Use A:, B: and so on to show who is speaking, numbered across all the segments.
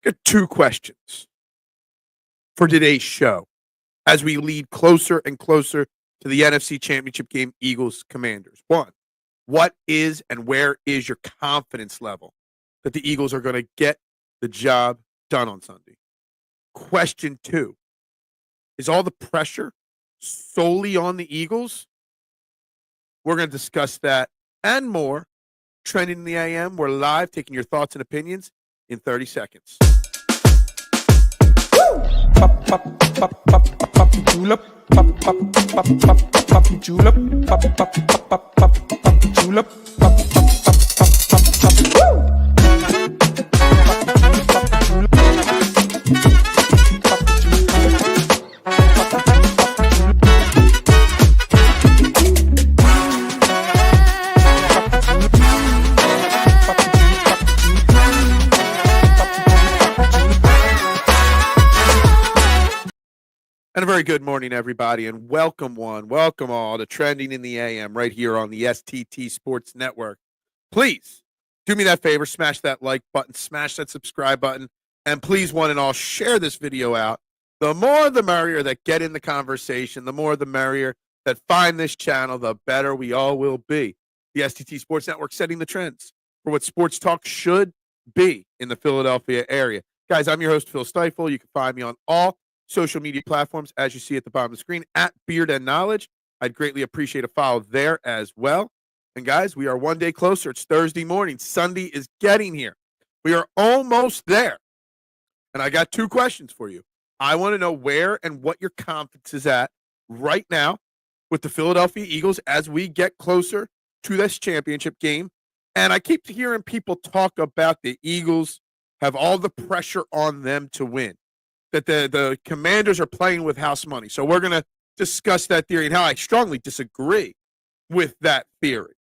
A: Got two questions for today's show as we lead closer and closer to the NFC Championship game, Eagles Commanders. One, what is and where is your confidence level that the Eagles are going to get the job done on Sunday? Question two, is all the pressure solely on the Eagles? We're going to discuss that and more. Trending in the AM, we're live taking your thoughts and opinions in 30 seconds.
B: Pop, pop, pop, pop, pop, julep. Pop, pop, pop, pop, pop, julep. Pop, pop, pop, pop, pop, julep. Pop, pop, pop, pop, pop, woo!
A: And a very good morning, everybody, and welcome all to Trending in the AM right here on the STT Sports Network. Please do me that favor, smash that like button, smash that subscribe button, and please, one and all, share this video out. The more the merrier that get in the conversation, the more the merrier that find this channel, the better we all will be. The STT Sports Network setting the trends for what sports talk should be in the Philadelphia area. Guys, I'm your host, Phil Stiefel. You can find me on all social media platforms, as you see at the bottom of the screen, at Beard and Knowledge. I'd greatly appreciate a follow there as well. And guys, we are one day closer. It's Thursday morning. Sunday is getting here. We are almost there. And I got two questions for you. I want to know where and what your confidence is at right now with the Philadelphia Eagles as we get closer to this championship game. And I keep hearing people talk about the Eagles have all the pressure on them to win, that the Commanders are playing with house money. So we're going to discuss that theory and how I strongly disagree with that theory.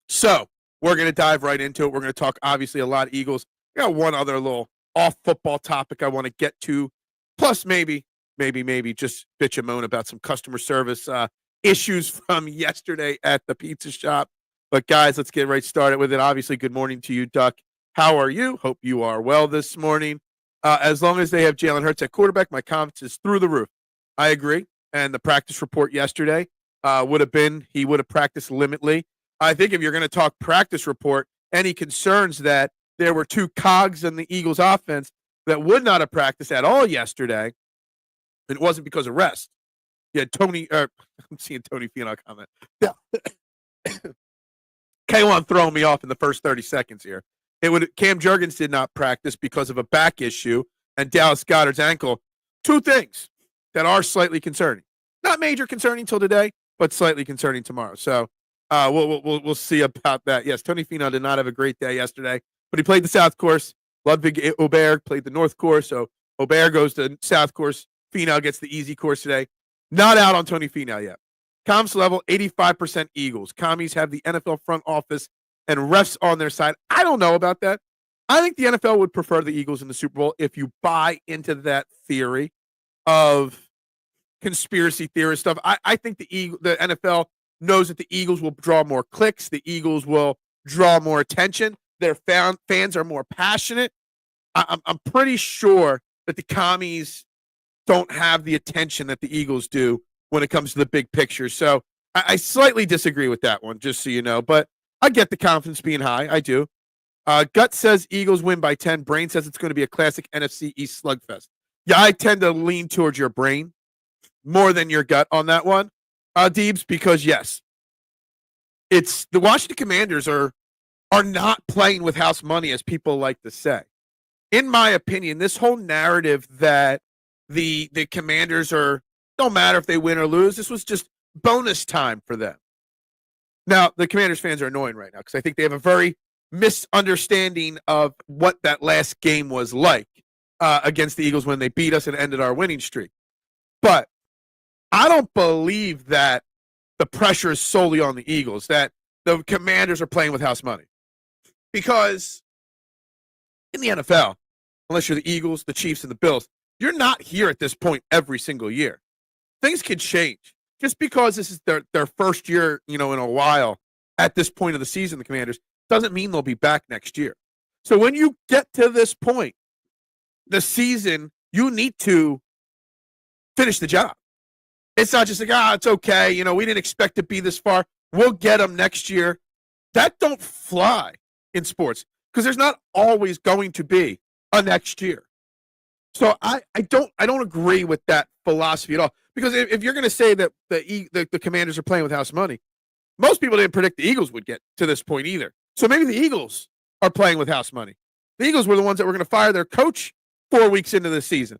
A: So we're going to dive right into it. We're going to talk, obviously, a lot of Eagles. I got one other little off-football topic I want to get to, plus maybe just bitch and moan about some customer service issues from yesterday at the pizza shop. But, guys, let's get right started with it. Obviously, good morning to you, Duck. How are you? Hope you are well this morning. As long as they have Jalen Hurts at quarterback, my confidence is through the roof. I agree. And the practice report yesterday would have been he would have practiced limitly. I think if you're going to talk practice report, any concerns that there were two cogs in the Eagles offense that would not have practiced at all yesterday, and it wasn't because of rest. You had I'm seeing Tony Finau comment. K1 throwing me off in the first 30 seconds here. Cam Jurgens did not practice because of a back issue and Dallas Goedert's ankle. Two things that are slightly concerning. Not major concerning till today, but slightly concerning tomorrow. So we'll see about that. Yes, Tony Finau did not have a great day yesterday, but he played the South Course. Ludwig Aubert played the North Course, so Aubert goes to South Course. Finau gets the easy course today. Not out on Tony Finau yet. Comms level, 85% Eagles. Commies have the NFL front office and refs on their side. I don't know about that. I think the NFL would prefer the Eagles in the Super Bowl if you buy into that theory of conspiracy theorist stuff. I think the NFL knows that the Eagles will draw more clicks. The Eagles will draw more attention. Their fans are more passionate. I'm pretty sure that the commies don't have the attention that the Eagles do when it comes to the big picture. So I slightly disagree with that one, just so you know. But I get the confidence being high. I do. Gut says Eagles win by 10. Brain says it's going to be a classic NFC East slugfest. Yeah, I tend to lean towards your brain more than your gut on that one, Deebs, because, yes, it's the Washington Commanders are not playing with house money, as people like to say. In my opinion, this whole narrative that the Commanders don't matter if they win or lose, this was just bonus time for them. Now, the Commanders fans are annoying right now because I think they have a very misunderstanding of what that last game was like against the Eagles when they beat us and ended our winning streak. But I don't believe that the pressure is solely on the Eagles, that the Commanders are playing with house money. Because in the NFL, unless you're the Eagles, the Chiefs, and the Bills, you're not here at this point every single year. Things can change. Just because this is their first year, in a while at this point of the season, the Commanders, doesn't mean they'll be back next year. So when you get to this point the season, you need to finish the job. It's not just like, it's okay. You know, we didn't expect to be this far. We'll get them next year. That don't fly in sports because there's not always going to be a next year. So I don't agree with that philosophy at all. Because if you're going to say that the Commanders are playing with house money, most people didn't predict the Eagles would get to this point either. So maybe the Eagles are playing with house money. The Eagles were the ones that were going to fire their coach 4 weeks into the season.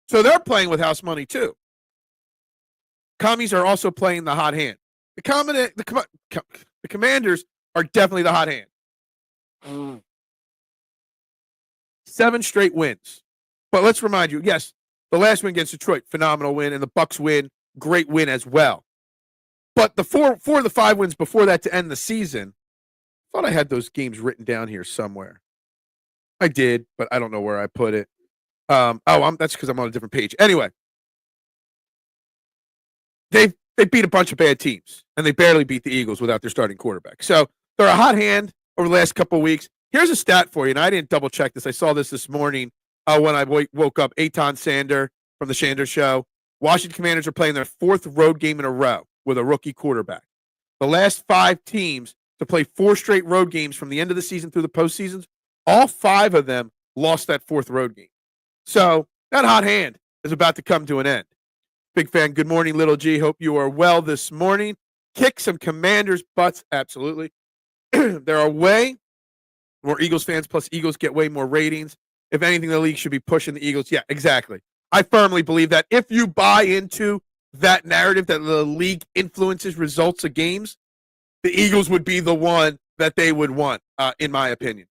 A: So they're playing with house money too. Commies are also playing the hot hand. The Commanders are definitely the hot hand. 7 straight wins. But let's remind you, yes, the last win against Detroit, phenomenal win, and the Bucs win, great win as well. But the four of the 5 wins before that to end the season, I thought I had those games written down here somewhere. I did, but I don't know where I put it. That's because I'm on a different page. Anyway, they beat a bunch of bad teams, and they barely beat the Eagles without their starting quarterback. So they're a hot hand over the last couple of weeks. Here's a stat for you, and I didn't double check this. I saw this morning when I woke up. Eitan Sander from the Shander Show. Washington Commanders are playing their 4th road game in a row with a rookie quarterback. The last 5 teams to play 4 straight road games from the end of the season through the postseasons, all 5 of them lost that 4th road game. So that hot hand is about to come to an end. Big fan. Good morning, Little G. Hope you are well this morning. Kick some Commanders' butts. Absolutely. There are way more Eagles fans, plus Eagles get way more ratings. If anything, the league should be pushing the Eagles. Yeah, exactly. I firmly believe that if you buy into that narrative that the league influences results of games, the Eagles would be the one that they would want, in my opinion.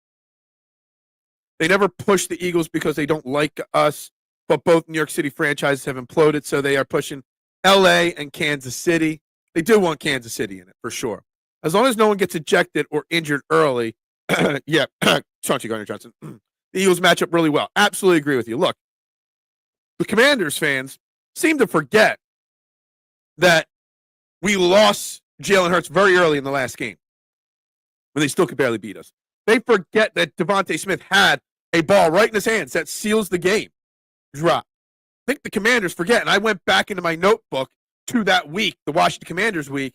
A: They never push the Eagles because they don't like us, but both New York City franchises have imploded, so they are pushing L.A. and Kansas City. They do want Kansas City in it, for sure. As long as no one gets ejected or injured early, yeah, Chauncey Gardner-Johnson, the Eagles match up really well. Absolutely agree with you. Look, the Commanders fans seem to forget that we lost Jalen Hurts very early in the last game when they still could barely beat us. They forget that Devontae Smith had a ball right in his hands that seals the game. Drop. I think the Commanders forget, and I went back into my notebook to that week, the Washington Commanders week,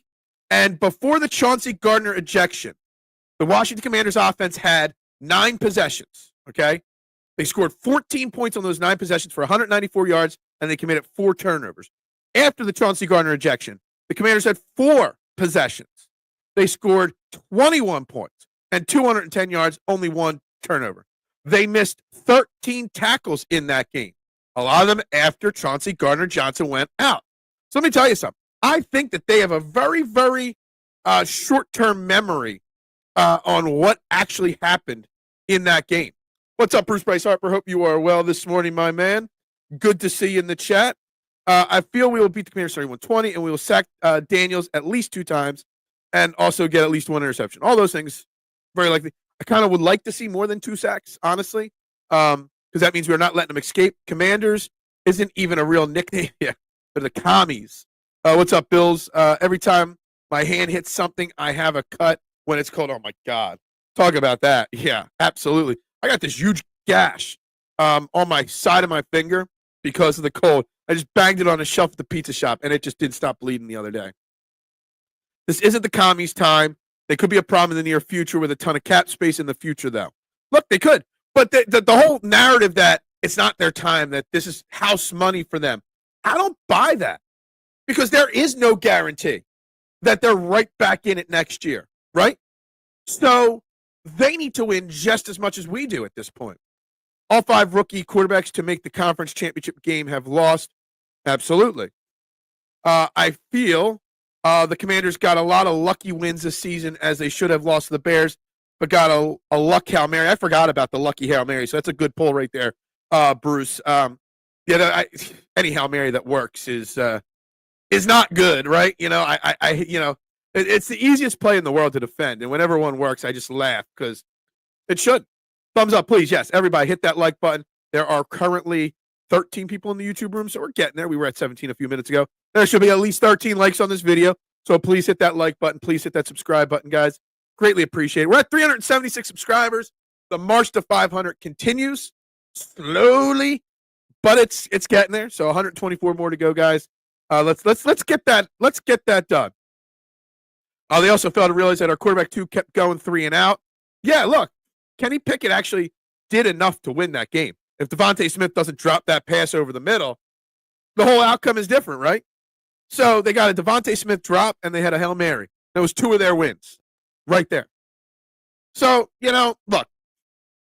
A: and before the Chauncey Gardner ejection, the Washington Commanders offense had 9 possessions, okay? They scored 14 points on those 9 possessions for 194 yards, and they committed 4 turnovers. After the Chauncey Gardner ejection, the Commanders had 4 possessions. They scored 21 points and 210 yards, only 1 turnover. They missed 13 tackles in that game, a lot of them after Chauncey Gardner-Johnson went out. So let me tell you something. I think that they have a very, very short-term memory on what actually happened in that game. What's up, Bruce Bryce Harper? Hope you are well this morning, my man. Good to see you in the chat. I feel we will beat the Commanders 31-20, and we will sack Daniels at least 2 times and also get at least 1 interception. All those things, very likely. I kind of would like to see more than 2 sacks, honestly, because that means we're not letting them escape. Commanders isn't even a real nickname yet. They're the commies. What's up, Bills? Every time my hand hits something, I have a cut when it's cold. Oh, my God. Talk about that. Yeah, absolutely. I got this huge gash on my side of my finger because of the cold. I just banged it on a shelf at the pizza shop, and it just didn't stop bleeding the other day. This isn't the commies' time. They could be a problem in the near future with a ton of cap space in the future, though. Look, they could. But the whole narrative that it's not their time, that this is house money for them, I don't buy that because there is no guarantee that they're right back in it next year, right? So they need to win just as much as we do at this point. All 5 rookie quarterbacks to make the conference championship game have lost. Absolutely. I feel the Commanders got a lot of lucky wins this season as they should have lost to the Bears, but got a luck Hail Mary. I forgot about the lucky Hail Mary, so that's a good pull right there, Bruce. Any Hail Mary that works is not good, right? You know, it's the easiest play in the world to defend, and whenever one works, I just laugh because it should. Thumbs up, please. Yes, everybody hit that like button. There are currently 13 people in the YouTube room, so we're getting there. We were at 17 a few minutes ago. There should be at least 13 likes on this video, so please hit that like button. Please hit that subscribe button, guys. Greatly appreciate it. We're at 376 subscribers. The march to 500 continues. slowly, but it's getting there. So 124 more to go, guys. Let's get that done. They also failed to realize that our quarterback 2 kept going 3 and out. Yeah, look, Kenny Pickett actually did enough to win that game. If Devontae Smith doesn't drop that pass over the middle, the whole outcome is different, right? So they got a Devontae Smith drop, and they had a Hail Mary. That was 2 of their wins right there. So, look,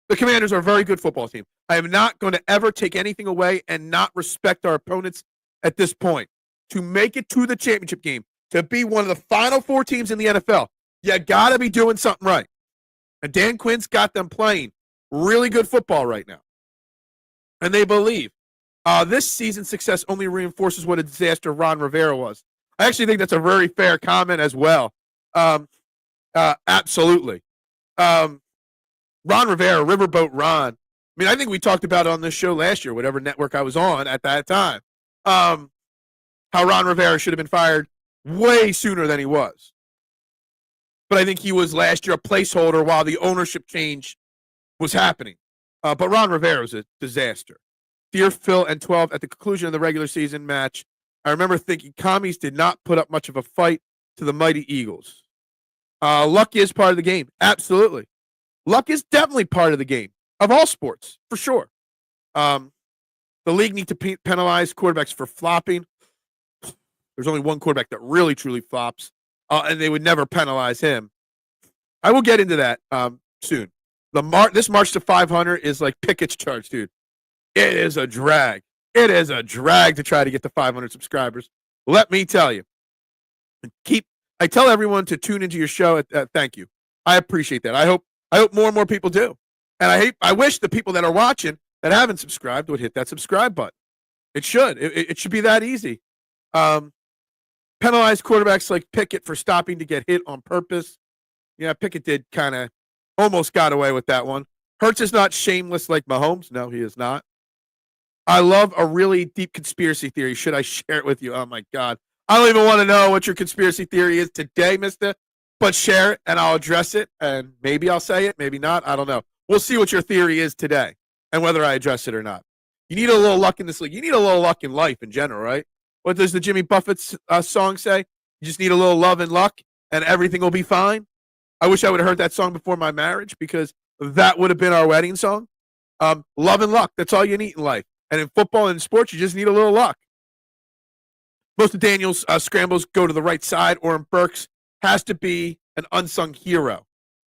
A: the Commanders are a very good football team. I am not going to ever take anything away and not respect our opponents at this point. To make it to the championship game, to be one of the final 4 teams in the NFL, you got to be doing something right. And Dan Quinn's got them playing really good football right now. And they believe this season's success only reinforces what a disaster Ron Rivera was. I actually think that's a very fair comment as well. Absolutely. Ron Rivera, Riverboat Ron. I mean, I think we talked about it on this show last year, whatever network I was on at that time. How Ron Rivera should have been fired way sooner than he was. But I think he was last year a placeholder while the ownership change was happening. But Ron Rivera was a disaster. Stiefel and 12 at the conclusion of the regular season match. I remember thinking commies did not put up much of a fight to the mighty Eagles. Luck is part of the game. Absolutely. Luck is definitely part of the game of all sports, for sure. The league needs to penalize quarterbacks for flopping. There's only one quarterback that really, truly flops, and they would never penalize him. I will get into that soon. This march to 500 is like Pickett's charge, dude. It is a drag. It is a drag to try to get to 500 subscribers. Let me tell you. I tell everyone to tune into your show. Thank you. I appreciate that. I hope more and more people do. And I wish the people that are watching that haven't subscribed would hit that subscribe button. It should. It should be that easy. Penalize quarterbacks like Pickett for stopping to get hit on purpose. Yeah, Pickett did kind of almost got away with that one. Hurts is not shameless like Mahomes. No, he is not. I love a really deep conspiracy theory. Should I share it with you? Oh, my God. I don't even want to know what your conspiracy theory is today, mister, but share it, and I'll address it, and maybe I'll say it, maybe not. I don't know. We'll see what your theory is today and whether I address it or not. You need a little luck in this league. You need a little luck in life in general, right? What does the Jimmy Buffett song say? You just need a little love and luck, and everything will be fine. I wish I would have heard that song before my marriage because that would have been our wedding song. Love and luck, that's all you need in life. And in football and in sports, you just need a little luck. Most of Daniel's scrambles go to the right side, or in Burks has to be an unsung hero.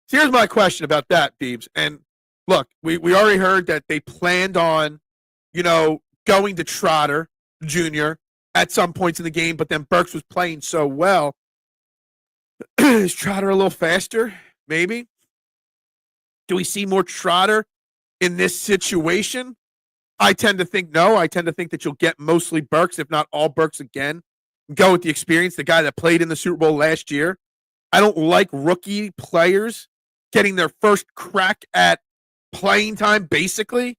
A: So here's my question about that, Beebs. And look, we already heard that they planned on, going to Trotter Jr. at some points in the game, but then Burks was playing so well. Is Trotter a little faster? Maybe. Do we see more Trotter in this situation? I tend to think no. I tend to think that you'll get mostly Burks, if not all Burks again. Go with the experience, the guy that played in the Super Bowl last year. I don't like rookie players getting their first crack at playing time, basically,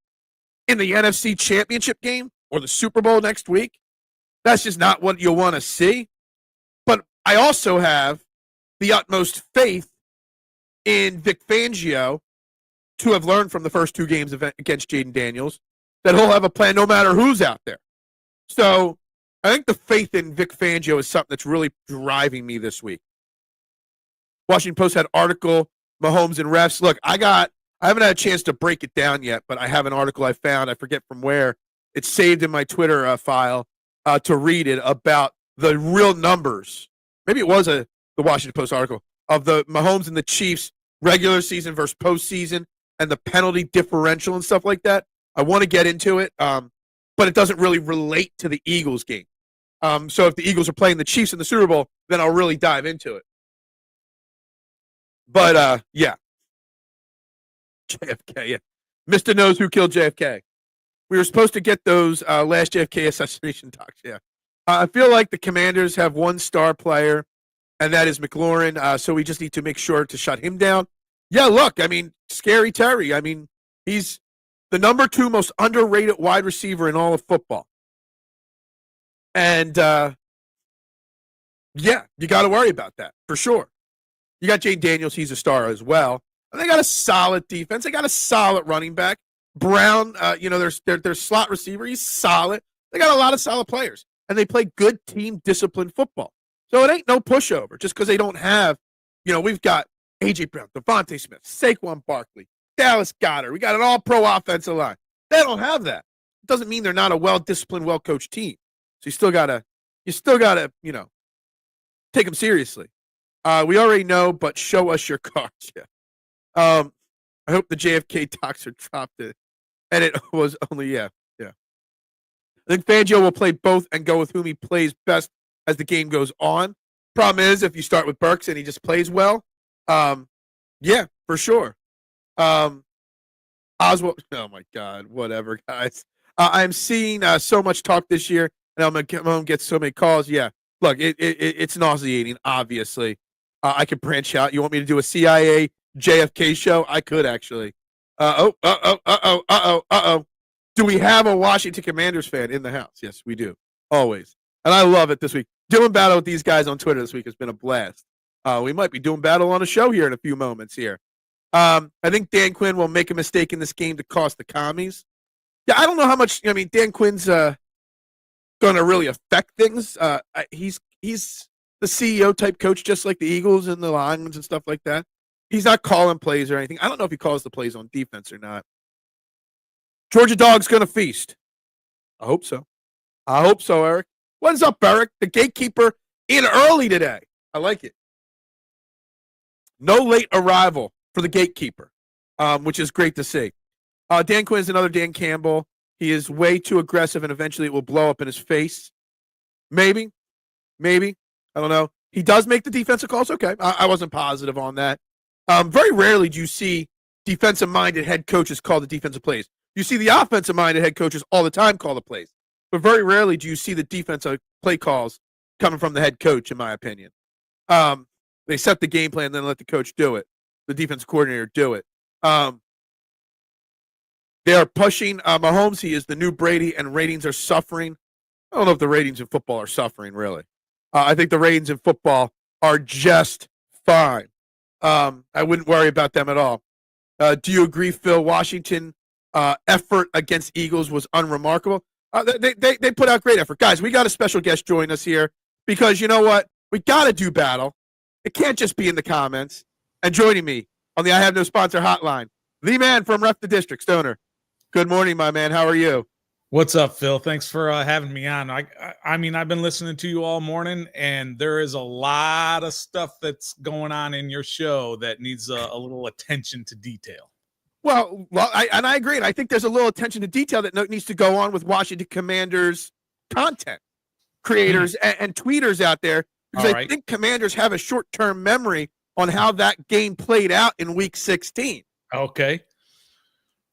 A: in the NFC Championship game or the Super Bowl next week. That's just not what you'll want to see. But I also have the utmost faith in Vic Fangio to have learned from the first 2 games against Jaden Daniels that he'll have a plan no matter who's out there. So I think the faith in Vic Fangio is something that's really driving me this week. Washington Post had article, Mahomes and refs. Look, I haven't had a chance to break it down yet, but I have an article I found. I forget from where. It's saved in my Twitter file to read it about the real numbers. Maybe it was the Washington Post article of the Mahomes and the Chiefs regular season versus postseason and the penalty differential and stuff like that. I want to get into it, but it doesn't really relate to the Eagles game. So if the Eagles are playing the Chiefs in the Super Bowl, then I'll really dive into it. But, yeah. JFK, yeah. Mr. Knows Who Killed JFK. We were supposed to get those last JFK assassination talks, yeah. I feel like the Commanders have one star player, and that is McLaurin, so we just need to make sure to shut him down. Yeah, look, I mean, Scary Terry. I mean, he's the number 2 most underrated wide receiver in all of football. And, yeah, you got to worry about that, for sure. You got Jaden Daniels. He's a star as well. And they got a solid defense. They got a solid running back. Brown, their slot receiver, he's solid. They got a lot of solid players, and they play good team disciplined football. So it ain't no pushover just because they don't have, we've got A.J. Brown, Devontae Smith, Saquon Barkley, Dallas Goedert. We got an all-pro offensive line. They don't have that. It doesn't mean they're not a well-disciplined, well-coached team. So you still gotta, take them seriously. We already know, but show us your cards. Yeah. I hope the JFK docs are dropped it. And it was only, yeah. I think Fangio will play both and go with whom he plays best as the game goes on. Problem is, if you start with Burks and he just plays well, yeah, for sure. Oswald, oh my God, whatever, guys. I'm seeing so much talk this year, and I'm going to come home and get so many calls. Yeah, look, it's nauseating, obviously. I could branch out. You want me to do a CIA JFK show? I could, actually. Uh-oh. Do we have a Washington Commanders fan in the house? Yes, we do. Always. And I love it this week. Doing battle with these guys on Twitter this week has been a blast. We might be doing battle on a show here in a few moments here. I think Dan Quinn will make a mistake in this game to cost the commies. Yeah, I don't know how much, Dan Quinn's going to really affect things. He's the CEO type coach, just like the Eagles and the Lions and stuff like that. He's not calling plays or anything. I don't know if he calls the plays on defense or not. Georgia Dog's going to feast. I hope so. Eric. What's up, Eric? The gatekeeper in early today. I like it. No late arrival for the gatekeeper, which is great to see. Dan Quinn is another Dan Campbell. He is way too aggressive, and eventually it will blow up in his face. Maybe. I don't know. He does make the defensive calls. Okay. I wasn't positive on that. Very rarely do you see defensive-minded head coaches call the defensive plays. You see the offensive-minded head coaches all the time call the plays. But very rarely do you see the defensive play calls coming from the head coach, in my opinion. They set the game plan and then let the coach do it. The defensive coordinator do it. They are pushing Mahomes. He is the new Brady, and ratings are suffering. I don't know if the ratings in football are suffering, really. I think the ratings in football are just fine. I wouldn't worry about them at all. Do you agree, Phil? Washington effort against Eagles was unremarkable. They put out great effort. Guys, we got a special guest join us here because you know what? We got to do battle. It can't just be in the comments. And joining me on the I Have No Sponsor hotline, the man from Ref the District, Stoner. Good morning, my man. How are you?
C: What's up, Phil? Thanks for having me on. I mean, I've been listening to you all morning, and there is a lot of stuff that's going on in your show that needs a little attention to detail.
A: Well, I agree. And I think there's a little attention to detail that needs to go on with Washington Commanders content creators and tweeters out there, because I think Commanders have a short-term memory on how that game played out in Week 16.
C: Okay.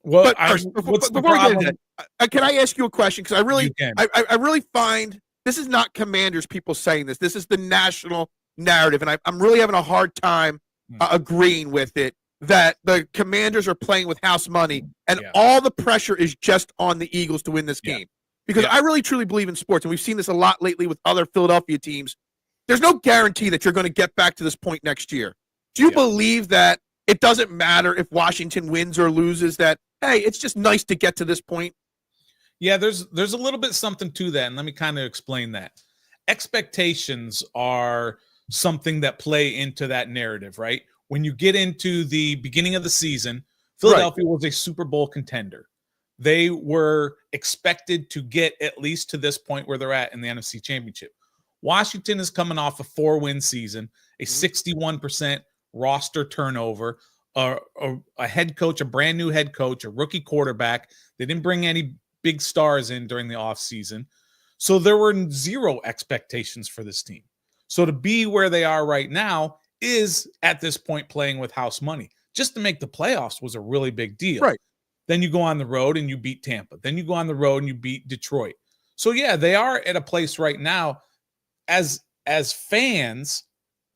C: Well,
A: before we get into that, can I ask you a question? Because I really find this is not Commanders people saying this. This is the national narrative, and I'm really having a hard time agreeing with it, that the Commanders are playing with house money, and all the pressure is just on the Eagles to win this game. Because I really, truly believe in sports, and we've seen this a lot lately with other Philadelphia teams. There's no guarantee that you're going to get back to this point next year. Do you believe that it doesn't matter if Washington wins or loses, that, hey, it's just nice to get to this point?
C: Yeah, there's a little bit something to that, and let me kind of explain that. Expectations are something that play into that narrative, right? When you get into the beginning of the season, Philadelphia was a Super Bowl contender. They were expected to get at least to this point where they're at in the NFC Championship. Washington is coming off a 4-win season, a 61% roster turnover, a head coach, a brand new head coach, a rookie quarterback. They didn't bring any big stars in during the offseason. So there were zero expectations for this team. So to be where they are right now is at this point playing with house money. Just to make the playoffs was a really big deal.
A: Right.
C: Then you go on the road and you beat Tampa. Then you go on the road and you beat Detroit. So yeah, they are at a place right now as fans,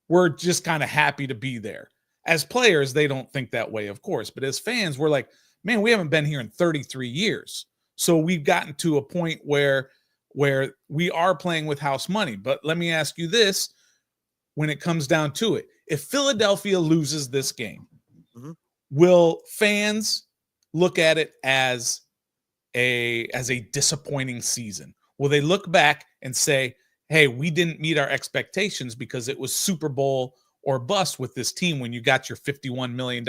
C: we're just kind of happy to be there. As players, they don't think that way, of course. But as fans, we're like, man, we haven't been here in 33 years. So we've gotten to a point where we are playing with house money. But let me ask you this, when it comes down to it. If Philadelphia loses this game, will fans look at it as a disappointing season? Will they look back and say, hey, we didn't meet our expectations because it was Super Bowl or bust with this team when you got your $51 million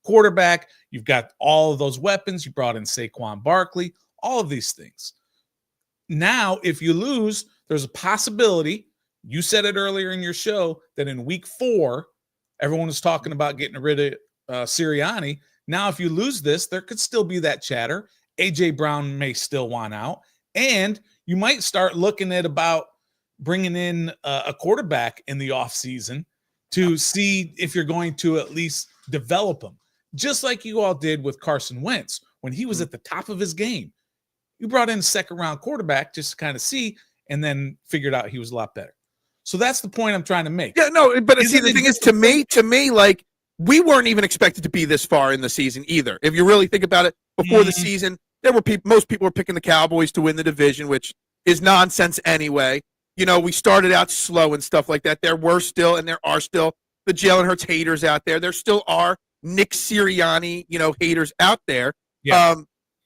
C: quarterback, you've got all of those weapons, you brought in Saquon Barkley, all of these things. Now, if you lose, there's a possibility, you said it earlier in your show, that in week 4, everyone was talking about getting rid of Sirianni. Now, if you lose this, there could still be that chatter. A.J. Brown may still want out. And you might start looking at about bringing in a quarterback in the offseason to see if you're going to at least develop him. Just like you all did with Carson Wentz when he was at the top of his game. You brought in a second-round quarterback just to kind of see, and then figured out he was a lot better. So that's the point I'm trying to make.
A: Yeah, no, but see, the thing is, to me, like, we weren't even expected to be this far in the season either. If you really think about it, before the season, there were most people were picking the Cowboys to win the division, which is nonsense anyway. You know, we started out slow and stuff like that. There were still, and there are still, the Jalen Hurts haters out there. There still are Nick Sirianni, haters out there.
C: Yeah.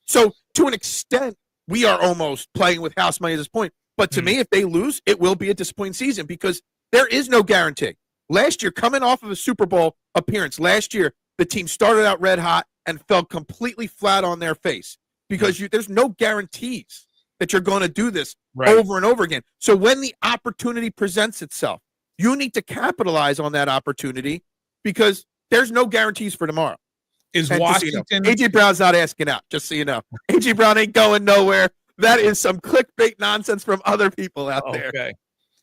A: So to an extent, we are almost playing with house money at this point. But to me, if they lose, it will be a disappointing season because there is no guarantee. Last year, coming off of a Super Bowl appearance, last year, the team started out red hot and fell completely flat on their face because there's no guarantees that you're going to do this over and over again. So when the opportunity presents itself, you need to capitalize on that opportunity because there's no guarantees for tomorrow.
C: Is
A: And
C: Washington?
A: So A.J. Brown's not asking out, just so you know. A.J. Brown ain't going nowhere. That is some clickbait nonsense from other people out there.
C: Okay.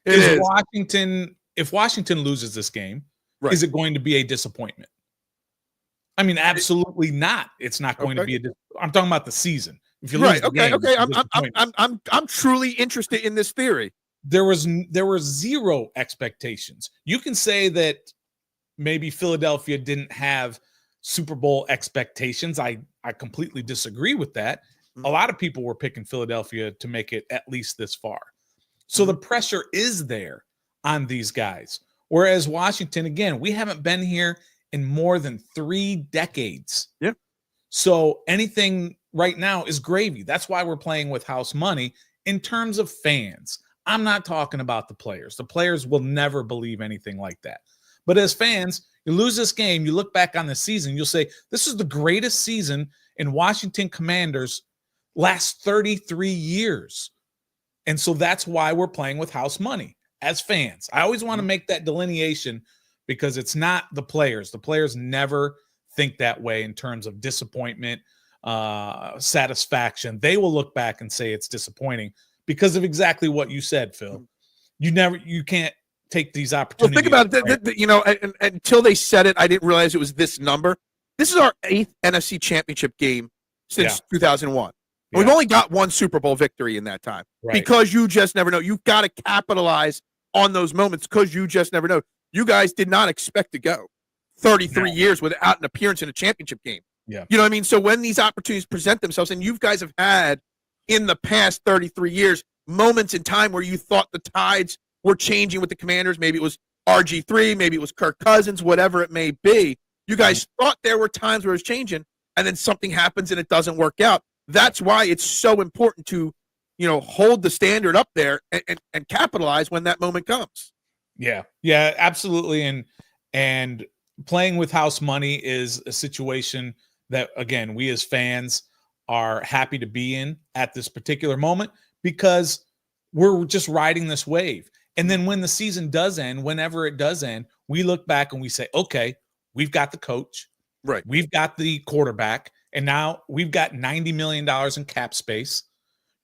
A: Is
C: Washington? If Washington loses this game, is it going to be a disappointment? I mean, absolutely not. It's not going to be I'm talking about the season. If you lose the game,
A: I'm truly interested in this theory.
C: There were zero expectations. You can say that maybe Philadelphia didn't have Super Bowl expectations. I completely disagree with that. A lot of people were picking Philadelphia to make it at least this far. So the pressure is there on these guys. Whereas Washington, again, we haven't been here in more than 3 decades.
A: Yeah.
C: So anything right now is gravy. That's why we're playing with house money in terms of fans. I'm not talking about the players. The players will never believe anything like that. But as fans, you lose this game, you look back on the season, you'll say, this is the greatest season in Washington Commanders' last 33 years. And so that's why we're playing with house money as fans. I always want to make that delineation because it's not the players. The players never think that way in terms of disappointment, satisfaction. They will look back and say it's disappointing because of exactly what you said, Phil. You can't take these opportunities.
A: Well, think about it. Until they said it, I didn't realize it was this number. This is our 8th NFC Championship game since 2001. Yeah. We've only got 1 Super Bowl victory in that time because you just never know. You've got to capitalize on those moments because you just never know. You guys did not expect to go 33 years without an appearance in a championship game.
C: Yeah.
A: You know what I mean? So when these opportunities present themselves, and you guys have had in the past 33 years moments in time where you thought the tides were changing with the Commanders. Maybe it was RG3, maybe it was Kirk Cousins, whatever it may be. You guys thought there were times where it was changing, and then something happens and it doesn't work out. That's why it's so important to, hold the standard up there and capitalize when that moment comes.
C: Yeah, absolutely. And playing with house money is a situation that, again, we as fans are happy to be in at this particular moment because we're just riding this wave. And then when the season does end, whenever it does end, we look back and we say, okay, we've got the coach,
A: right?
C: We've got the quarterback, and now we've got $90 million in cap space.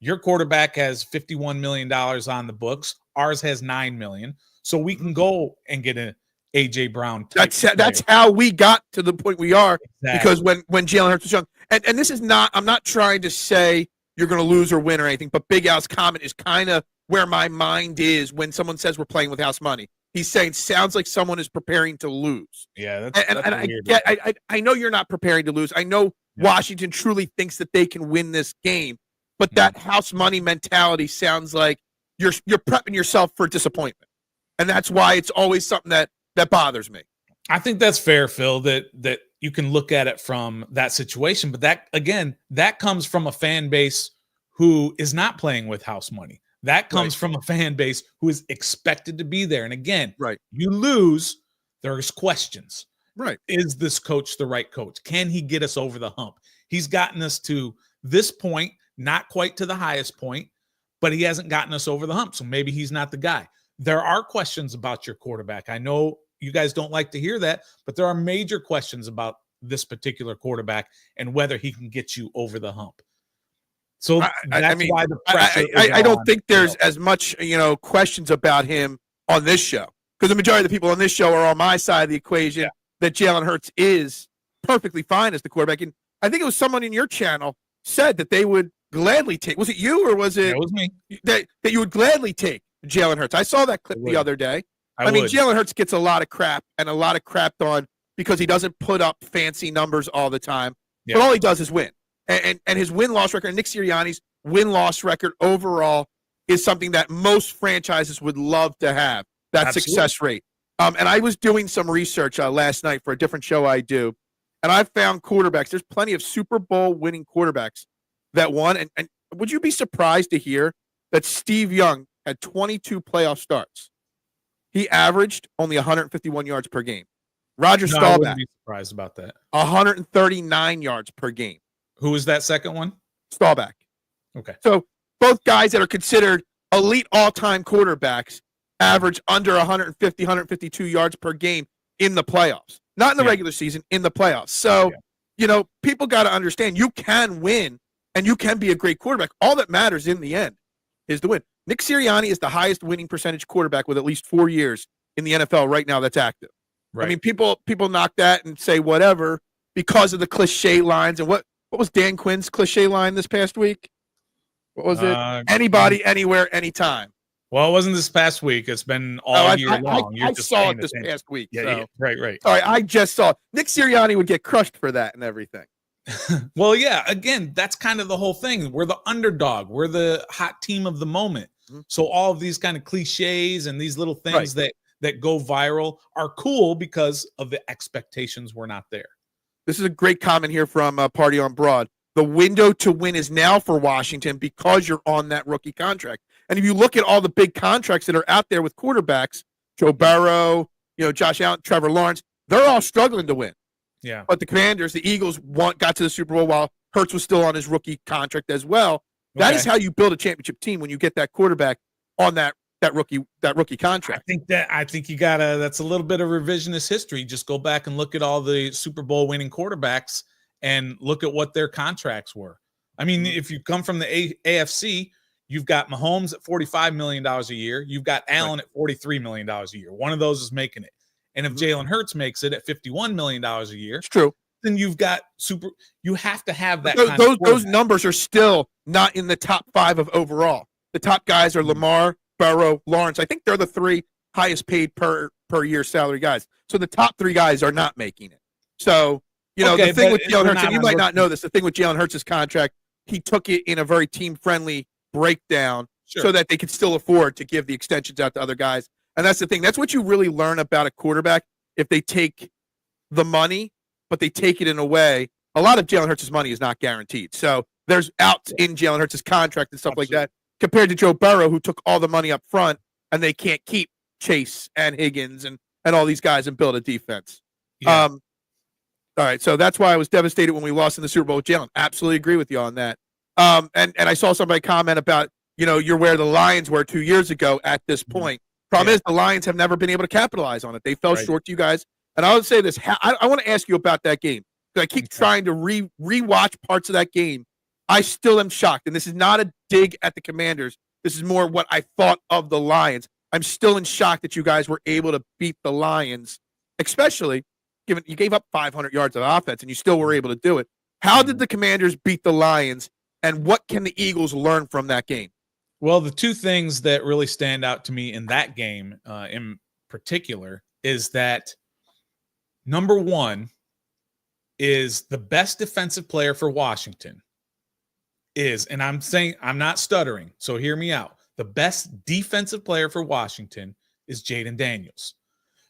C: Your quarterback has $51 million on the books. Ours has $9 million. So we can go and get an A.J. Brown.
A: That's how we got to the point we are because when Jalen Hurts was young, and this is not, I'm not trying to say you're going to lose or win or anything, but Big Al's comment is kind of where my mind is when someone says we're playing with house money. He's saying sounds like someone is preparing to lose.
C: Yeah,
A: I know you're not preparing to lose. I know Washington truly thinks that they can win this game, but that house money mentality sounds like you're prepping yourself for disappointment, and that's why it's always something that bothers me.
C: I think that's fair, Phil. That you can look at it from that situation. But that, again, that comes from a fan base who is not playing with house money. That comes from a fan base who is expected to be there. And again, you lose, there's questions.
A: Right.
C: Is this coach the right coach? Can he get us over the hump? He's gotten us to this point, not quite to the highest point, but he hasn't gotten us over the hump. So maybe he's not the guy. There are questions about your quarterback. I know you guys don't like to hear that, but there are major questions about this particular quarterback and whether he can get you over the hump. So that's why the pressure
A: I don't think there's as much, questions about him on this show, because the majority of the people on this show are on my side of the equation that Jalen Hurts is perfectly fine as the quarterback. And I think it was someone in your channel said that they would gladly take. Was it you or was it?
C: That was me.
A: That you would gladly take Jalen Hurts. I saw that clip the other day. I mean, Jalen Hurts gets a lot of crap and a lot of crapped on because he doesn't put up fancy numbers all the time. But all he does is win. And his win-loss record, Nick Sirianni's win-loss record overall is something that most franchises would love to have, that success rate. And I was doing some research last night for a different show I do, and I found quarterbacks. There's plenty of Super Bowl winning quarterbacks that won. And would you be surprised to hear that Steve Young had 22 playoff starts? He averaged only 151 yards per game. Roger Staubach,
C: I wouldn't be surprised about that.
A: 139 yards per game.
C: Who was that second one?
A: Staubach.
C: Okay.
A: So both guys that are considered elite all-time quarterbacks average under 150, 152 yards per game in the playoffs. Not in the regular season, in the playoffs. So, people got to understand you can win and you can be a great quarterback. All that matters in the end is the win. Nick Sirianni is the highest winning percentage quarterback with at least 4 years in the NFL right now that's active. Right. I mean, people knock that and say whatever because of the cliche lines. And what was Dan Quinn's cliche line this past week? What was it? Anybody, anywhere, anytime.
C: Well, it wasn't this past week. It's been all year long.
A: I saw it this past week.
C: Yeah, right.
A: Sorry, I just saw it. Nick Sirianni would get crushed for that and everything.
C: Well, yeah, again, that's kind of the whole thing. We're the underdog. We're the hot team of the moment. Mm-hmm. So all of these kind of cliches and these little things that go viral are cool because of the expectations were not there.
A: This is a great comment here from Party on Broad. The window to win is now for Washington because you're on that rookie contract. And if you look at all the big contracts that are out there with quarterbacks, Joe Burrow, Josh Allen, Trevor Lawrence, they're all struggling to win.
C: Yeah.
A: But the Commanders, the Eagles got to the Super Bowl while Hurts was still on his rookie contract as well. That is how you build a championship team, when you get that quarterback on that rookie contract.
C: I think you gotta. That's a little bit of revisionist history. Just go back and look at all the Super Bowl winning quarterbacks and look at what their contracts were. I mean, if you come from the AFC, you've got Mahomes at $45 million a year. You've got Allen at $43 million a year. One of those is making it. And if Jalen Hurts makes it at $51 million a year,
A: it's true.
C: Then you've got you have to have that.
A: Those numbers are still not in the top 5 of overall. The top guys are Lamar, Burrow, Lawrence. I think they're the 3 highest paid per year salary guys. So the top 3 guys are not making it. So, the thing with Jalen Hurts, and you might not know this, the thing with Jalen Hurts' contract, he took it in a very team-friendly breakdown so that they could still afford to give the extensions out to other guys. And that's the thing. That's what you really learn about a quarterback. If they take the money, but they take it in a way, a lot of Jalen Hurts' money is not guaranteed. So there's outs in Jalen Hurts' contract and stuff like that, compared to Joe Burrow, who took all the money up front, and they can't keep Chase and Higgins and all these guys and build a defense. Yeah. All right, so that's why I was devastated when we lost in the Super Bowl with Jalen. Absolutely agree with you on that. And I saw somebody comment about, you're where the Lions were 2 years ago at this point. Problem is, the Lions have never been able to capitalize on it. They fell short to you guys. And I would say this. I want to ask you about that game, because I keep trying to rewatch parts of that game. I still am shocked. And this is not a dig at the Commanders. This is more what I thought of the Lions. I'm still in shock that you guys were able to beat the Lions, especially given you gave up 500 yards of offense and you still were able to do it. How did the Commanders beat the Lions, and what can the Eagles learn from that game?
C: Well, the 2 things that really stand out to me in that game in particular is that number 1 is the best defensive player for Washington is, and I'm not stuttering, so hear me out. The best defensive player for Washington is Jaden Daniels,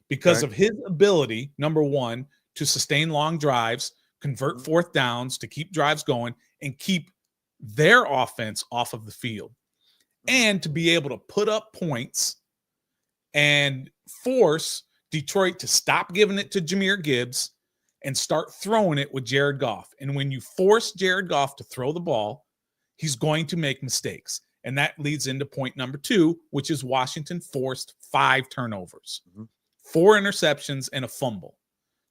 C: because of his ability, number 1, to sustain long drives, convert fourth downs, to keep drives going, and keep their offense off of the field, and to be able to put up points and force Detroit to stop giving it to Jahmyr Gibbs and start throwing it with Jared Goff. And when you force Jared Goff to throw the ball, he's going to make mistakes. And that leads into point number 2, which is Washington forced 5 turnovers, 4 interceptions, and a fumble.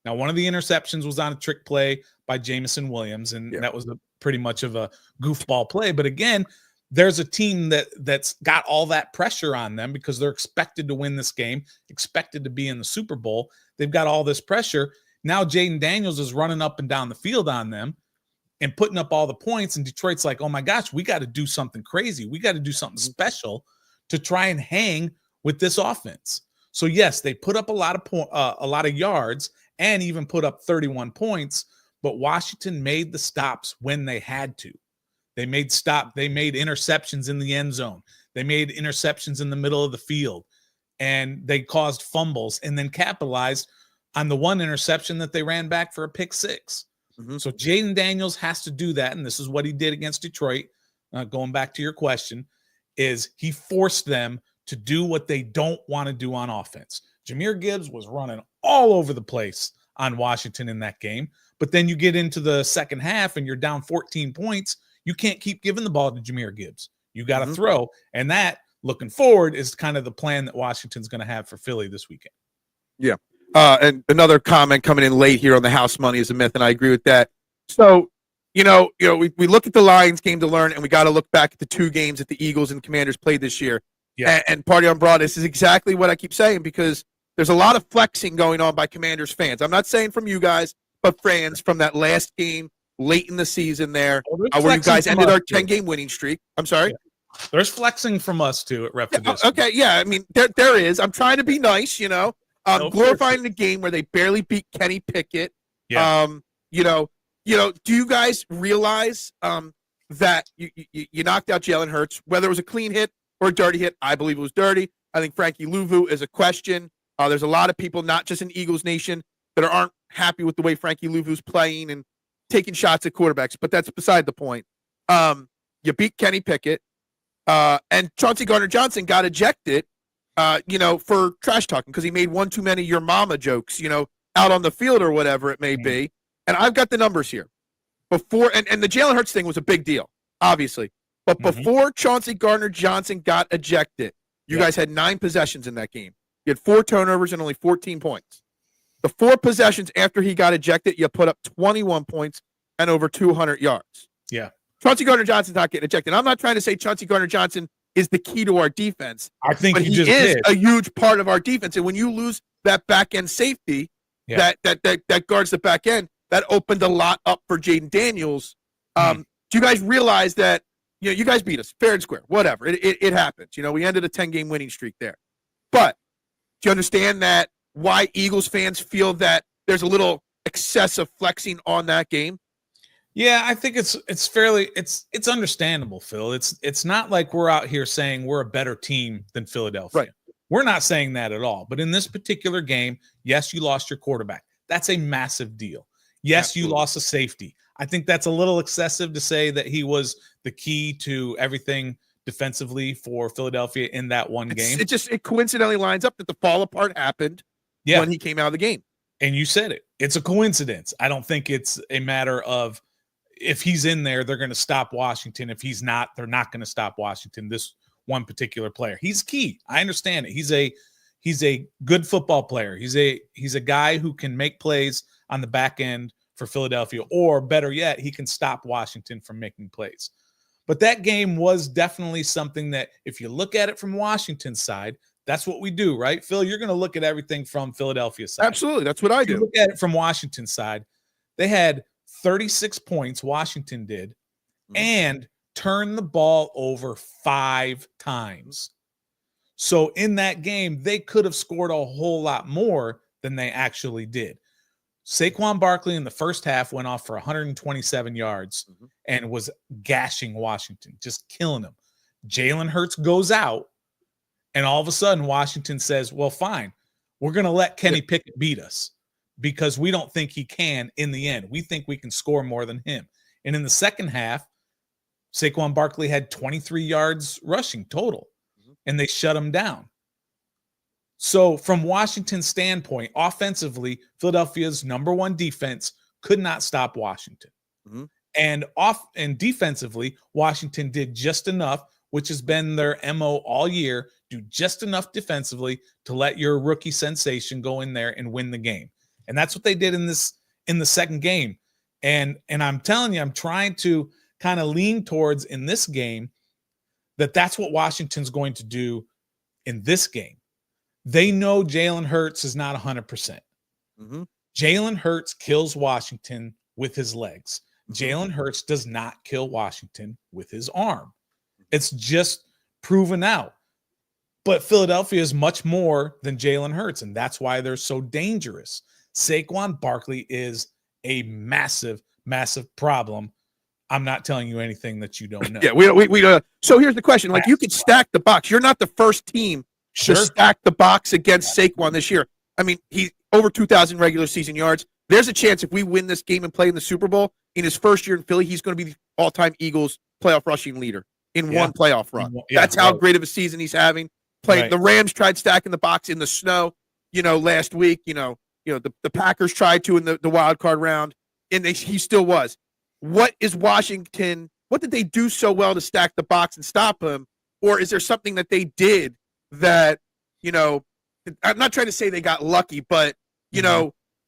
C: Now, one of the interceptions was on a trick play by Jamison Williams, and that was pretty much of a goofball play. But again, there's a team that's got all that pressure on them because they're expected to win this game, expected to be in the Super Bowl. They've got all this pressure. Now Jaden Daniels is running up and down the field on them and putting up all the points, and Detroit's like, oh my gosh, we got to do something crazy. We got to do something special to try and hang with this offense. So yes, they put up a lot of yards and even put up 31 points, but Washington made the stops when they had to. They made interceptions in the end zone. They made interceptions in the middle of the field, and they caused fumbles and then capitalized on the one interception that they ran back for a pick 6. So Jaden Daniels has to do that, and this is what he did against Detroit. Going back to your question, is he forced them to do what they don't want to do on offense. Jahmyr Gibbs was running all over the place on Washington in that game, but then you get into the second half and you're down 14 points. You can't keep giving the ball to Jahmyr Gibbs. You got to throw, and that, looking forward, is kind of the plan that Washington's going to have for Philly this weekend.
A: Yeah. And another comment coming in late here on the house money is a myth, and I agree with that. So, we look at the Lions game to learn, and we got to look back at the 2 games that the Eagles and Commanders played this year. Yeah. And Party on Broad, this is exactly what I keep saying, because there's a lot of flexing going on by Commanders fans. I'm not saying from you guys, but fans from that last game late in the season there, where you guys ended our 10-game winning streak. I'm sorry?
C: Yeah. There's flexing from us, too, at Ref Edition.
A: Okay, yeah. I mean, there is. I'm trying to be nice, glorifying the game where they barely beat Kenny Pickett. Yeah. Do you guys realize that you knocked out Jalen Hurts, whether it was a clean hit or a dirty hit? I believe it was dirty. I think Frankie Louvu is a question. There's a lot of people, not just in Eagles Nation, that aren't happy with the way Frankie Louvu's playing and taking shots at quarterbacks, but that's beside the point. You beat Kenny Pickett, and Chauncey Gardner-Johnson got ejected, for trash talking because he made one too many your mama jokes, out on the field or whatever it may be. And I've got the numbers here. Before, and the Jalen Hurts thing was a big deal, obviously. But before Chauncey Gardner-Johnson got ejected, you guys had 9 possessions in that game. You had 4 turnovers and only 14 points. The 4 possessions after he got ejected, you put up 21 points and over 200 yards.
C: Yeah.
A: Chauncey Gardner-Johnson's not getting ejected. I'm not trying to say Chauncey Gardner-Johnson is the key to our defense.
C: I think
A: he is a huge part of our defense. And when you lose that back-end safety that guards the back end, that opened a lot up for Jaden Daniels. Do you guys realize that, you guys beat us fair and square, whatever. It happens. We ended a 10-game winning streak there. But do you understand that why Eagles fans feel that there's a little excessive flexing on that game?
C: Yeah, I think it's fairly understandable, Phil. It's not like we're out here saying we're a better team than Philadelphia.
A: Right.
C: We're not saying that at all. But in this particular game, yes, you lost your quarterback. That's a massive deal. Yes, absolutely. You lost a safety. I think that's a little excessive to say that he was the key to everything defensively for Philadelphia in that one game.
A: It coincidentally lines up that the fall apart happened when he came out of the game.
C: And you said it. It's a coincidence. I don't think it's a matter of if he's in there, they're going to stop Washington. If he's not, they're not going to stop Washington. This one particular player, he's key. I understand it. He's a good football player. He's a guy who can make plays on the back end for Philadelphia, or better yet, he can stop Washington from making plays. But that game was definitely something that, if you look at it from Washington's side, that's what we do, right? Phil, you're going to look at everything from Philadelphia's side.
A: Absolutely. That's what I do.
C: You look at it from Washington's side. They had 36 points, Washington did, and turned the ball over 5 times. So in that game, they could have scored a whole lot more than they actually did. Saquon Barkley in the first half went off for 127 yards and was gashing Washington, just killing them. Jalen Hurts goes out, and all of a sudden Washington says, well, fine, we're going to let Kenny Pickett beat us. because we don't think he can in the end. We think we can score more than him. And in the second half, Saquon Barkley had 23 yards rushing total, and they shut him down. So from Washington's standpoint, offensively, Philadelphia's number one defense could not stop Washington. And defensively, Washington did just enough, which has been their MO all year, do just enough defensively to let your rookie sensation go in there and win the game. And that's what they did in the second game. And I'm telling you, I'm trying to kind of lean towards in this game that's what Washington's going to do in this game. They know Jalen Hurts is not 100%. Jalen Hurts kills Washington with his legs. Jalen Hurts does not kill Washington with his arm. It's just proven out. But Philadelphia is much more than Jalen Hurts, and that's why they're so dangerous. Saquon Barkley is a massive, massive problem. I'm not telling you anything that you don't know.
A: Yeah, we so here's the question. Like, you could stack the box. You're not the first team to stack the box against Saquon this year. I mean, he's over 2,000 regular season yards. There's a chance if we win this game and play in the Super Bowl, in his first year in Philly, he's going to be the all-time Eagles playoff rushing leader in one playoff run. That's how great of a season he's having. The Rams tried stacking the box in the snow, last week. The Packers tried to in the wild card round, and he still was. What is Washington? What did they do so well to stack the box and stop him? Or is there something that they did that, I'm not trying to say they got lucky, but,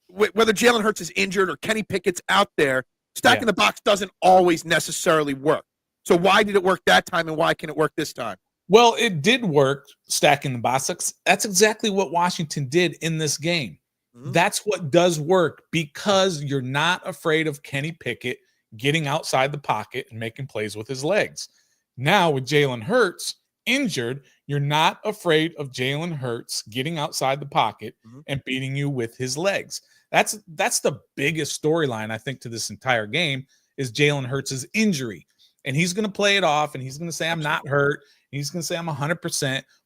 A: whether Jalen Hurts is injured or Kenny Pickett's out there, stacking the box doesn't always necessarily work. So why did it work that time, and why can it work this time?
C: Well, it did work, stacking the box. That's exactly what Washington did in this game. That's what does work, because you're not afraid of Kenny Pickett getting outside the pocket and making plays with his legs. Now with Jalen Hurts injured, you're not afraid of Jalen Hurts getting outside the pocket and beating you with his legs. That's the biggest storyline, I think, to this entire game is Jalen Hurts' injury. And he's going to play it off, and he's going to say, I'm not hurt. He's going to say, I'm 100%.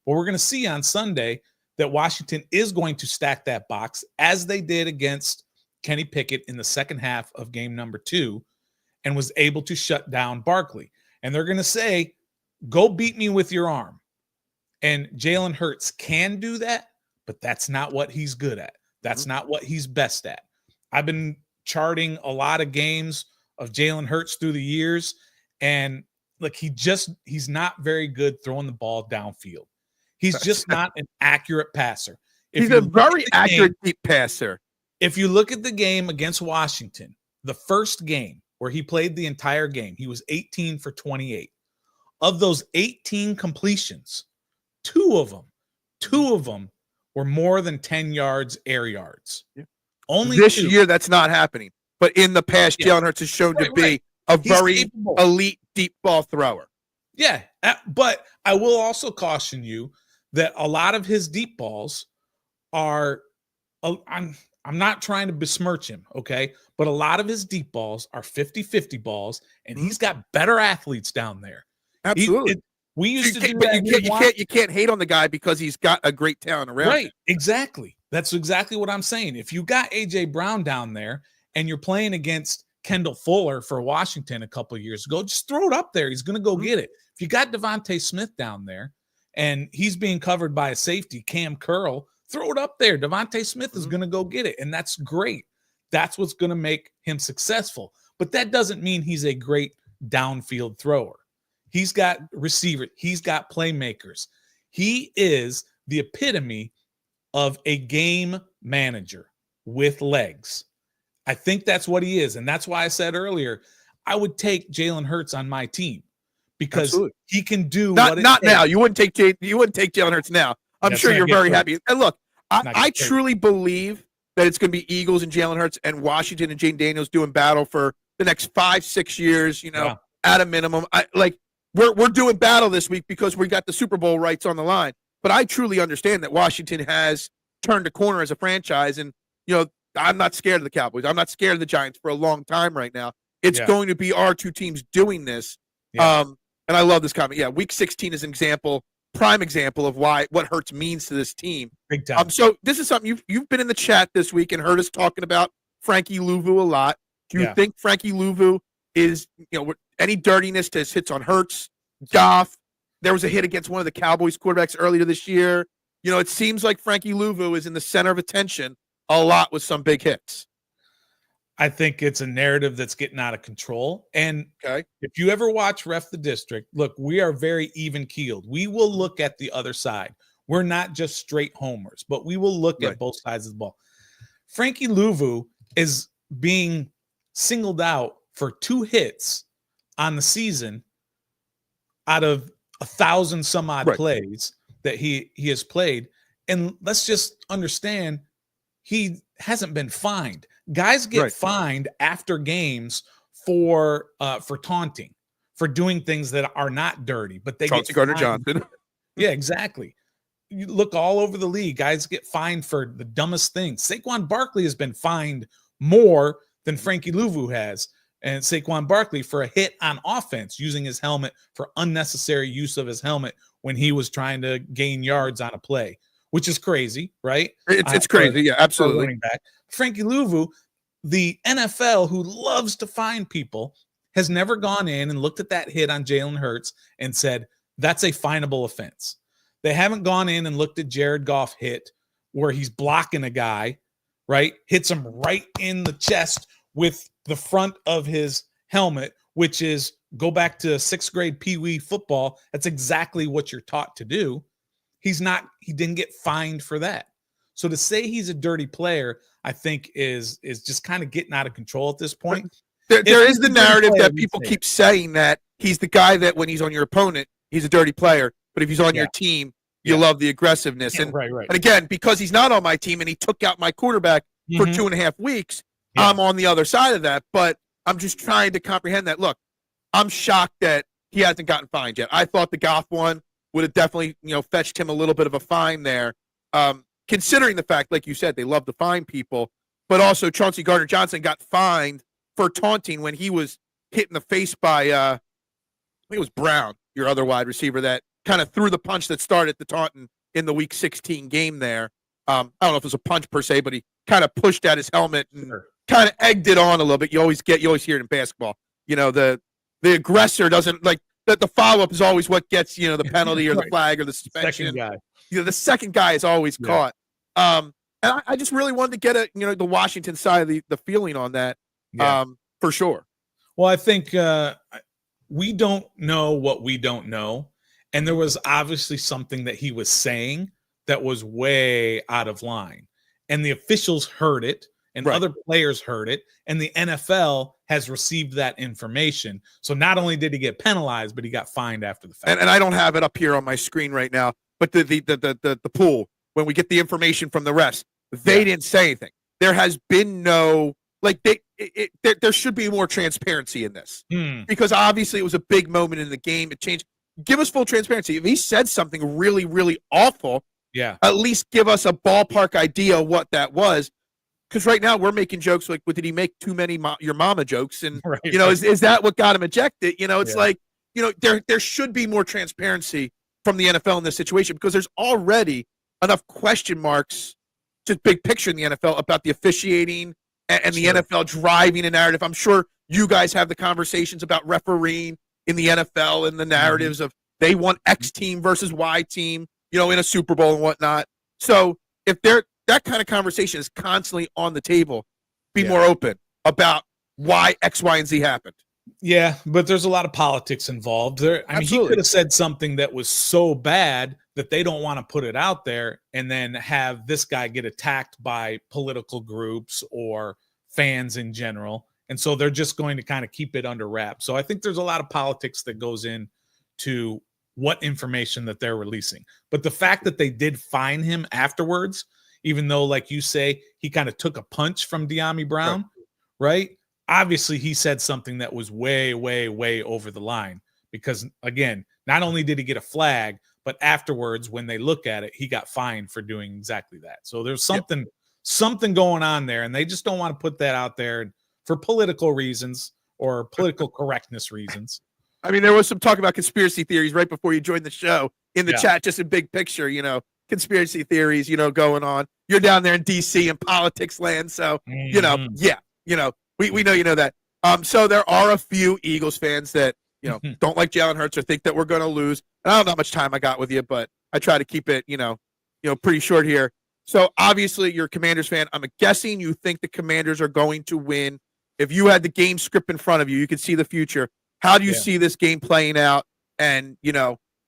C: But we're going to see on Sunday that Washington is going to stack that box, as they did against Kenny Pickett in the second half of game number 2, and was able to shut down Barkley. And they're going to say, go beat me with your arm. And Jalen Hurts can do that, but that's not what he's good at. That's not what he's best at. I've been charting a lot of games of Jalen Hurts through the years, and look, he's not very good throwing the ball downfield. He's just not an accurate passer.
A: He's a very accurate deep passer.
C: If you look at the game against Washington, the first game where he played the entire game, he was 18 for 28. Of those 18 completions, two of them were more than 10 yards air yards. Only
A: this
C: 2.
A: year, that's not happening. But in the past, Jalen Hurts has shown to be a very elite deep ball thrower.
C: Yeah, but I will also caution you that a lot of his deep balls are, I'm not trying to besmirch him, okay? But a lot of his deep balls are 50-50 balls, and he's got better athletes down there.
A: Absolutely.
C: We used to do that.
A: You can't hate on the guy because he's got a great talent around him.
C: Exactly. That's exactly what I'm saying. If you got A.J. Brown down there and you're playing against Kendall Fuller for Washington a couple of years ago, just throw it up there. He's going to go get it. If you got Devontae Smith down there and he's being covered by a safety, Cam Curl, throw it up there. Devontae Smith is going to go get it, and that's great. That's what's going to make him successful. But that doesn't mean he's a great downfield thrower. He's got receivers. He's got playmakers. He is the epitome of a game manager with legs. I think that's what he is. And that's why I said earlier, I would take Jalen Hurts on my team because he can do
A: not now. You wouldn't take Jalen Hurts now. I'm sure you're very happy. And look, I truly believe that it's going to be Eagles and Jalen Hurts and Washington and Jane Daniels doing battle for the next 5-6 years, at a minimum. We're doing battle this week because we got the Super Bowl rights on the line. But I truly understand that Washington has turned a corner as a franchise. And, I'm not scared of the Cowboys. I'm not scared of the Giants for a long time right now. It's going to be our two teams doing this. And I love this comment. Yeah, week 16 is an example. prime example of what Hurts means to this team.
C: Big time.
A: So this is something you've been in the chat this week and heard us talking about Frankie Louvu a lot. Do you think Frankie Louvu is, any dirtiness to his hits on Hurts, Goff? There was a hit against one of the Cowboys quarterbacks earlier this year. It seems like Frankie Louvu is in the center of attention a lot with some big hits.
C: I think it's a narrative that's getting out of control. And if you ever watch Ref the District, look, we are very even-keeled. We will look at the other side. We're not just straight homers, but we will look at both sides of the ball. Frankie Louvu is being singled out for 2 hits on the season out of 1,000 some odd plays that he has played. And let's just understand, he hasn't been fined. Guys get fined after games for taunting, for doing things that are not dirty, but they get
A: Gardner-Johnson.
C: Yeah, exactly. You look all over the league, guys get fined for the dumbest things. Saquon Barkley has been fined more than Frankie Louvu has. And Saquon Barkley for a hit on offense, using his helmet for unnecessary use of his helmet when he was trying to gain yards on a play, which is crazy, right?
A: It's crazy. Yeah, absolutely.
C: Running back. Frankie Louvu, the NFL, who loves to fine people, has never gone in and looked at that hit on Jalen Hurts and said, that's a finable offense. They haven't gone in and looked at Jared Goff hit where he's blocking a guy, right? Hits him right in the chest with the front of his helmet, which is, go back to 6th grade Pee Wee football. That's exactly what you're taught to do. He didn't get fined for that. So to say he's a dirty player, I think is just kind of getting out of control at this point.
A: There is the narrative that people keep saying that he's the guy that when he's on your opponent, he's a dirty player. But if he's on your team, you love the aggressiveness. And again, because he's not on my team and he took out my quarterback for 2.5 weeks, I'm on the other side of that. But I'm just trying to comprehend that. Look, I'm shocked that he hasn't gotten fined yet. I thought the Goff one would have definitely, fetched him a little bit of a fine there. Considering the fact, like you said, they love to fine people, but also Chauncey Gardner-Johnson got fined for taunting when he was hit in the face by, I think it was Brown, your other wide receiver, that kind of threw the punch that started the taunting in the Week 16 game there. I don't know if it was a punch per se, but he kind of pushed at his helmet and kind of egged it on a little bit. You always hear it in basketball. The aggressor doesn't like the follow-up is always what gets, the penalty or the flag or the suspension.
C: Second guy.
A: The second guy is always caught. And I just really wanted to get the Washington side of the feeling on that, for sure.
C: Well, I think we don't know what we don't know. And there was obviously something that he was saying that was way out of line. And the officials heard it, and other players heard it, and the NFL has received that information. So not only did he get penalized, but he got fined after the fact.
A: And I don't have it up here on my screen right now, but the pool, when we get the information from the refs, they didn't say anything. There has been no, there should be more transparency in this, because obviously it was a big moment in the game. It changed. Give us full transparency. If he said something really, really awful, at least give us a ballpark idea of what that was. Because right now we're making jokes like, did he make too many your mama jokes? And, is that what got him ejected? It's like, there should be more transparency from the NFL in this situation, because there's already enough question marks, just big picture in the NFL, about the officiating and the NFL driving a narrative. I'm sure you guys have the conversations about refereeing in the NFL and the narratives of they want X team versus Y team, in a Super Bowl and whatnot. So if that kind of conversation is constantly on the table, be more open about why X, Y, and Z happened.
C: Yeah, but there's a lot of politics involved. He could have said something that was so bad that they don't want to put it out there, and then have this guy get attacked by political groups or fans in general. And so they're just going to kind of keep it under wraps. So I think there's a lot of politics that goes into what information that they're releasing. But the fact that they did fine him afterwards, even though, like you say, he kind of took a punch from De'Ami Brown, right? Obviously, he said something that was way, way, way over the line, because, again, not only did he get a flag, but afterwards, when they look at it, he got fined for doing exactly that. So there's something going on there, and they just don't want to put that out there for political reasons or political correctness reasons.
A: I mean, there was some talk about conspiracy theories right before you joined the show in the
C: Yeah.
A: chat, just a big picture, conspiracy theories, going on. You're down there in DC in politics land. So,
C: Mhm.
A: we know you know that. So there are a few Eagles fans that, don't like Jalen Hurts or think that we're going to lose. And I don't know how much time I got with you, but I try to keep it, pretty short here. So obviously you're a Commanders fan. I'm guessing you think the Commanders are going to win. If you had the game script in front of you, you could see the future. How do you see this game playing out? And,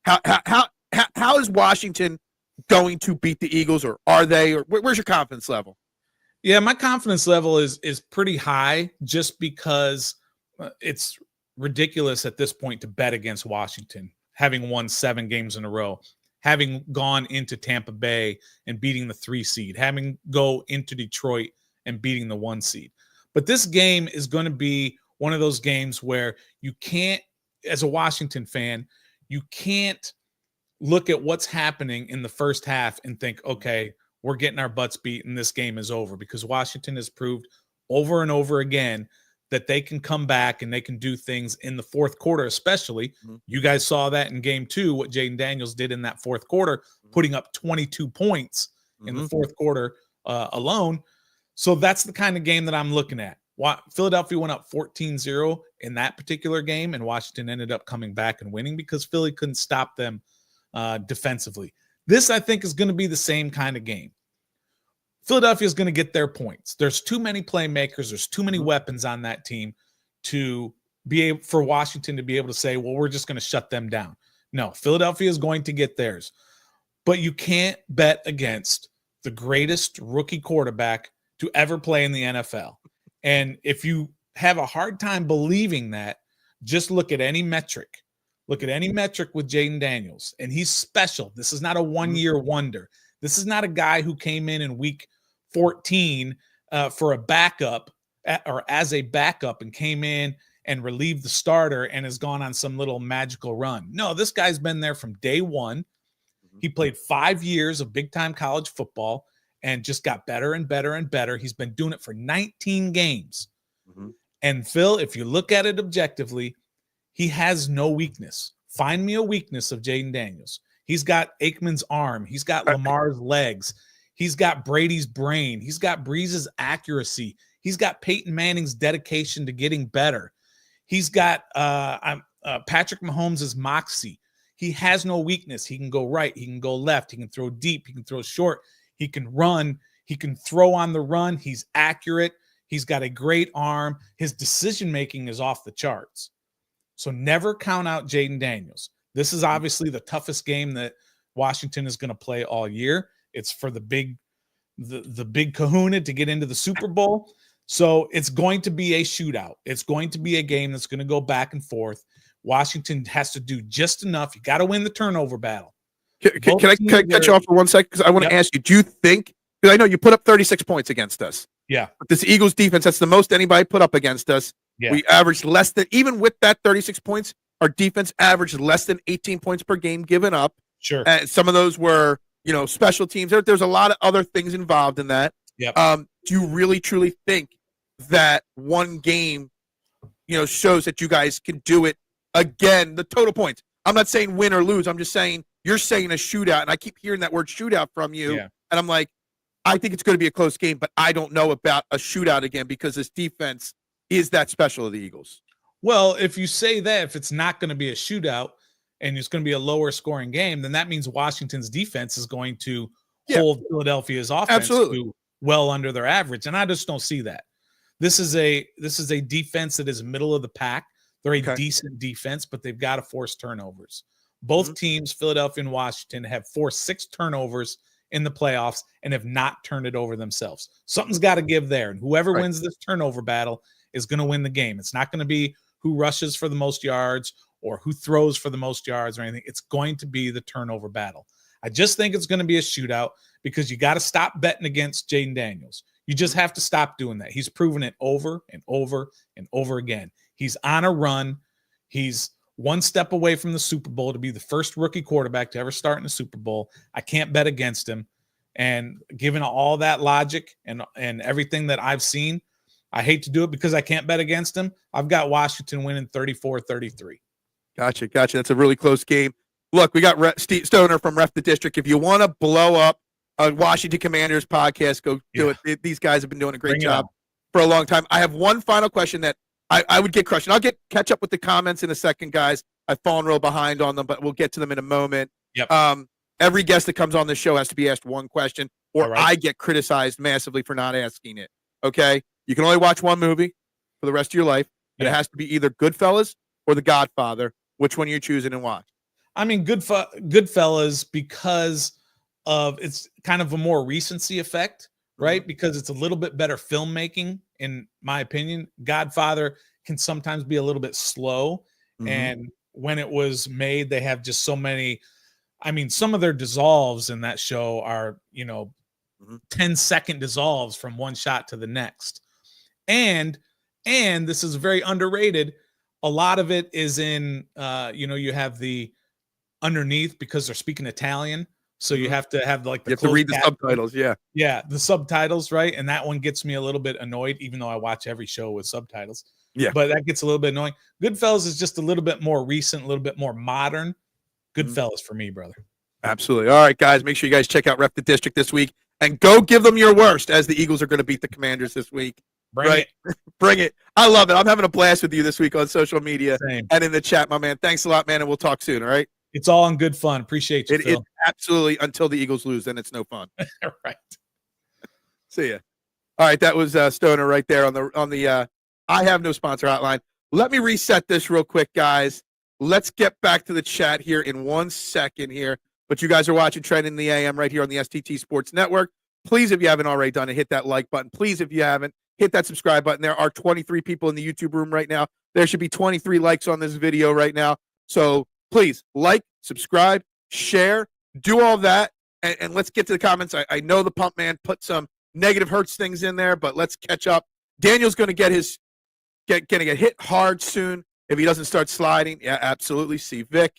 A: how is Washington going to beat the Eagles, or are they, or where's your confidence level?
C: Yeah, my confidence level is pretty high, just because it's ridiculous at this point to bet against Washington, having won 7 games in a row, having gone into Tampa Bay and beating the 3 seed, having go into Detroit and beating the 1 seed. But this game is going to be one of those games where you can't, as a Washington fan, you can't look at what's happening in the first half and think, okay, we're getting our butts beat and this game is over, because Washington has proved over and over again that they can come back and they can do things in the fourth quarter, especially. Mm-hmm. You guys saw that in game 2, what Jaden Daniels did in that fourth quarter, putting up 22 points in the fourth quarter alone. So that's the kind of game that I'm looking at. Philadelphia went up 14-0 in that particular game, and Washington ended up coming back and winning because Philly couldn't stop them defensively. This, I think, is going to be the same kind of game. Philadelphia is going to get their points. There's too many playmakers. There's too many weapons on that team to be able for Washington to be able to say, well, we're just going to shut them down. No, Philadelphia is going to get theirs. But you can't bet against the greatest rookie quarterback to ever play in the NFL. And if you have a hard time believing that, just look at any metric. Look at any metric with Jaden Daniels, and he's special. This is not a one-year wonder. This is not a guy who came in week 14 for a backup or as a backup and came in and relieved the starter and has gone on some little magical run. No, this guy's been there from day one. He played 5 years of big-time college football and just got better and better and better. He's been doing it for 19 games. Mm-hmm. And Phil, if you look at it objectively, he has no weakness. Find me a weakness of Jaden Daniels. He's got Aikman's arm. He's got Lamar's legs. He's got Brady's brain. He's got Breeze's accuracy. He's got Peyton Manning's dedication to getting better. He's got Patrick Mahomes' moxie. He has no weakness. He can go right. He can go left. He can throw deep. He can throw short. He can run. He can throw on the run. He's accurate. He's got a great arm. His decision-making is off the charts. So never count out Jaden Daniels. This is obviously the toughest game that Washington is going to play all year. It's for the big kahuna to get into the Super Bowl. So it's going to be a shootout. It's going to be a game that's going to go back and forth. Washington has to do just enough. You got to win the turnover battle.
A: Can I cut you off for 1 second? Because I want to ask you, do you think, because I know you put up 36 points against us.
C: Yeah.
A: But this Eagles defense, that's the most anybody put up against us. Yeah. We averaged less than, even with that 36 points, our defense averaged less than 18 points per game given up.
C: Sure.
A: And some of those were, special teams. There's a lot of other things involved in that.
C: Yep.
A: Do you really, truly think that one game, shows that you guys can do it again? The total points. I'm not saying win or lose. I'm just saying you're saying a shootout, and I keep hearing that word shootout from you. Yeah. And I'm like, I think it's going to be a close game, but I don't know about a shootout again because this defense is that special of the Eagles.
C: Well, if you say that, if it's not going to be a shootout and it's going to be a lower scoring game, then that means Washington's defense is going to hold Philadelphia's offense to well under their average. And I just don't see that. This is a defense that is middle of the pack. They're a decent defense, but they've got to force turnovers. Both teams, Philadelphia and Washington, have forced 6 turnovers in the playoffs and have not turned it over themselves. Something's got to give there. And whoever wins this turnover battle is going to win the game. It's not going to be who rushes for the most yards or who throws for the most yards or anything. It's going to be the turnover battle. I just think it's going to be a shootout because you got to stop betting against Jaden Daniels. You just have to stop doing that. He's proven it over and over and over again. He's on a run. He's one step away from the Super Bowl to be the first rookie quarterback to ever start in the Super Bowl. I can't bet against him. And given all that logic and everything that I've seen, I hate to do it because I can't bet against him. I've got Washington winning 34-33.
A: Gotcha. That's a really close game. Look, we got Steve Stoner from Ref the District. If you want to blow up a Washington Commanders podcast, go do it. These guys have been doing a great job for a long time. I have one final question that I would get crushed. And I'll catch up with the comments in a second, guys. I've fallen real behind on them, but we'll get to them in a moment.
C: Yep.
A: Every guest that comes on the show has to be asked one question, or I get criticized massively for not asking it. Okay? You can only watch one movie for the rest of your life, and it has to be either Goodfellas or The Godfather. Which one are you choosing and why?
C: I mean, Goodfellas, because of it's kind of a more recency effect, right? Mm-hmm. Because it's a little bit better filmmaking, in my opinion. Godfather can sometimes be a little bit slow. Mm-hmm. And when it was made, they have just so many. I mean, some of their dissolves in that show are, 10-second dissolves from one shot to the next. And this is very underrated. A lot of it is in, you have the underneath because they're speaking Italian. So you have to have like
A: you have to read the subtitles. Yeah.
C: Yeah. The subtitles. Right. And that one gets me a little bit annoyed, even though I watch every show with subtitles.
A: Yeah.
C: But that gets a little bit annoying. Goodfellas is just a little bit more recent, a little bit more modern. Goodfellas for me, brother.
A: Absolutely. All right, guys. Make sure you guys check out Rep the District this week and go give them your worst as the Eagles are going to beat the Commanders this week.
C: Bring it.
A: Bring it. I love it. I'm having a blast with you this week on social media
C: and
A: in the chat, my man. Thanks a lot, man, and we'll talk soon, all right?
C: It's all in good fun. Appreciate you, Phil.
A: It absolutely, until the Eagles lose, then it's no fun.
C: Right.
A: See ya. All right, that was Stoner right there on the I have no sponsor hotline. Let me reset this real quick, guys. Let's get back to the chat here in 1 second here. But you guys are watching Trend in the AM right here on the STT Sports Network. Please, if you haven't already done it, hit that like button. Please, if you haven't, hit that subscribe button. There are 23 people in the YouTube room right now. There should be 23 likes on this video right now. So please like, subscribe, share, do all that, and let's get to the comments. I know the Pump Man put some negative Hurts things in there, but let's catch up. Daniel's going to get hit hard soon if he doesn't start sliding. Yeah, absolutely. See Vic.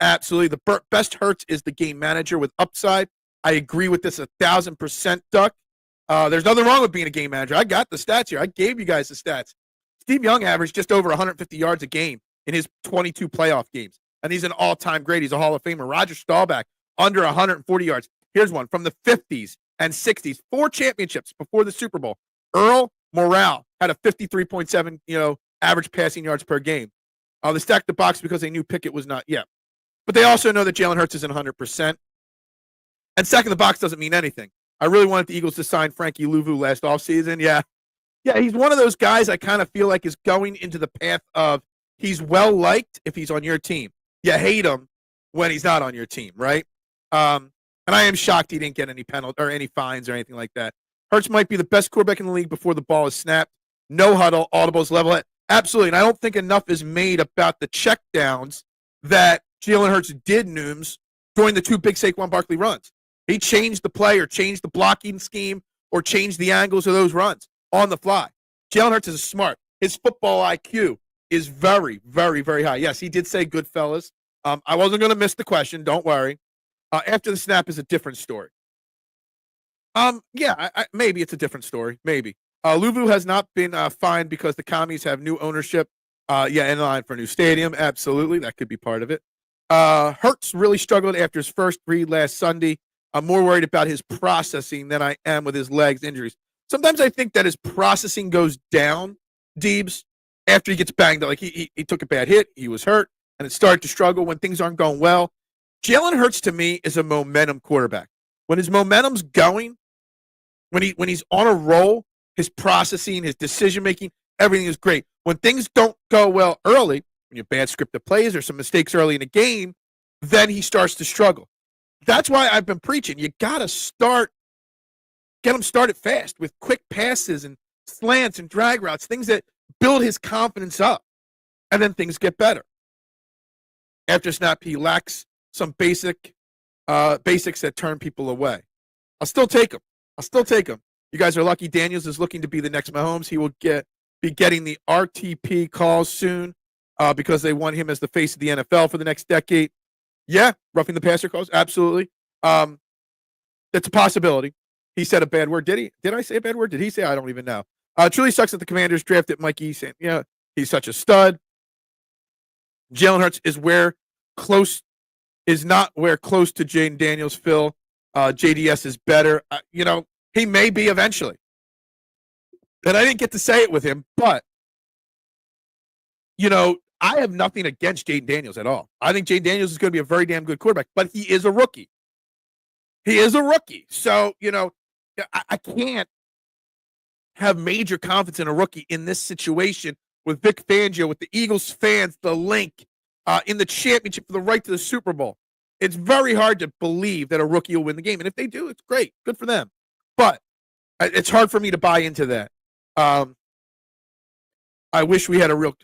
A: Absolutely. The best Hurts is the game manager with upside. I agree with this 1,000%, Duck. There's nothing wrong with being a game manager. I got the stats here. I gave you guys the stats. Steve Young averaged just over 150 yards a game in his 22 playoff games, and he's an all-time great. He's a Hall of Famer. Roger Staubach, under 140 yards. Here's one from the 50s and 60s. 4 championships before the Super Bowl. Earl Morrall had a 53.7, average passing yards per game. They stacked the box because they knew Pickett was not yet. But they also know that Jalen Hurts isn't 100%. And stacking the box doesn't mean anything. I really wanted the Eagles to sign Frankie Louvu last offseason. Yeah, he's one of those guys I kind of feel like is going into the path of he's well-liked if he's on your team. You hate him when he's not on your team, right? And I am shocked he didn't get any penalty or any fines or anything like that. Hurts might be the best quarterback in the league before the ball is snapped. No huddle, audibles, level it. Absolutely. And I don't think enough is made about the checkdowns that Jalen Hurts did, Nooms, during the 2 big Saquon Barkley runs. He changed the play or changed the blocking scheme or changed the angles of those runs on the fly. Jalen Hurts is smart. His football IQ is very, very, very high. Yes, he did say Goodfellas. I wasn't going to miss the question. Don't worry. After the snap is a different story. Maybe it's a different story. Maybe. Louvu has not been fined because the commies have new ownership. In line for a new stadium. Absolutely. That could be part of it. Hurts really struggled after his first read last Sunday. I'm more worried about his processing than I am with his legs injuries. Sometimes I think that his processing goes down, Deebs, after he gets banged up. Like he took a bad hit, he was hurt, and it started to struggle when things aren't going well. Jalen Hurts, to me, is a momentum quarterback. When his momentum's going, when he's on a roll, his processing, his decision-making, everything is great. When things don't go well early, when you have bad scripted plays or some mistakes early in the game, then he starts to struggle. That's why I've been preaching. You got to get him started fast with quick passes and slants and drag routes, things that build his confidence up, and then things get better. After snap, he lacks some basics that turn people away. I'll still take him. You guys are lucky. Daniels is looking to be the next Mahomes. He will be getting the RTP calls soon because they want him as the face of the NFL for the next decade. Yeah, roughing the passer calls, absolutely. That's a possibility. He said a bad word. Did he? Did I say a bad word? Did he say? I don't even know. Truly sucks that the Commanders drafted Mike Eason. Yeah, he's such a stud. Jalen Hurts is where close is not where close to Jaden Daniels, Phil. JDS is better. He may be eventually. And I didn't get to say it with him, but, I have nothing against Jaden Daniels at all. I think Jaden Daniels is going to be a very damn good quarterback, but he is a rookie. He is a rookie. So, I can't have major confidence in a rookie in this situation with Vic Fangio, with the Eagles fans, the link in the championship for the right to the Super Bowl. It's very hard to believe that a rookie will win the game. And if they do, it's great. Good for them. But it's hard for me to buy into that. I wish we had a real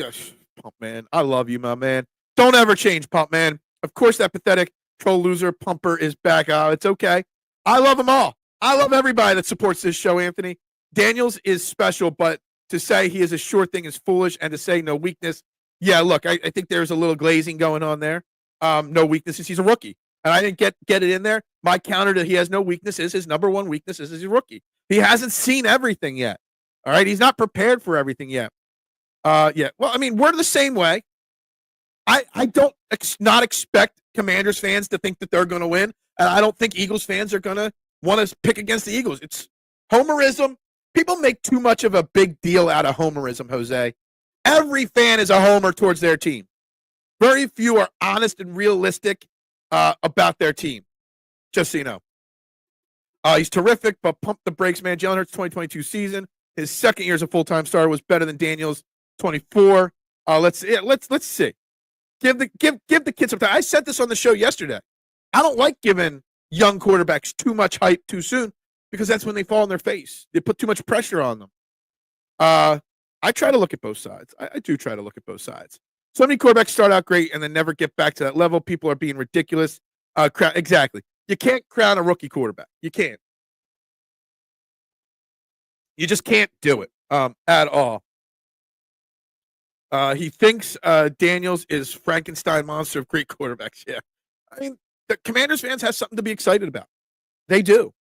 A: Pump Man. I love you, my man. Don't ever change, Pump Man. Of course, that pathetic troll loser Pumper is back. It's okay. I love them all. I love everybody that supports this show, Anthony. Daniels is special, but to say he is a sure thing is foolish, and to say no weakness, yeah, look, I think there's a little glazing going on there. No weaknesses. He's a rookie, and I didn't get it in there. My counter to he has no weaknesses, his number one weakness is he's a rookie. He hasn't seen everything yet. All right, he's not prepared for everything yet. Yeah. Well, I mean, we're the same way. I don't not expect Commanders fans to think that they're going to win, and I don't think Eagles fans are going to want to pick against the Eagles. It's homerism. People make too much of a big deal out of homerism, Jose. Every fan is a homer towards their team. Very few are honest and realistic about their team, just so you know. He's terrific, but pump the brakes, man. Jalen Hurts' 2022 season, his second year as a full-time starter was better than Daniels' 24. Let's see. Give the kids some time. I said this on the show yesterday. I don't like giving young quarterbacks too much hype too soon because that's when they fall on their face. They put too much pressure on them. I try to look at both sides. I do try to look at both sides. So many quarterbacks start out great and then never get back to that level. People are being ridiculous. Exactly. You can't crown a rookie quarterback. You can't. You just can't do it at all. He thinks Daniels is Frankenstein monster of great quarterbacks. Yeah. I mean, the Commanders fans have something to be excited about. They do.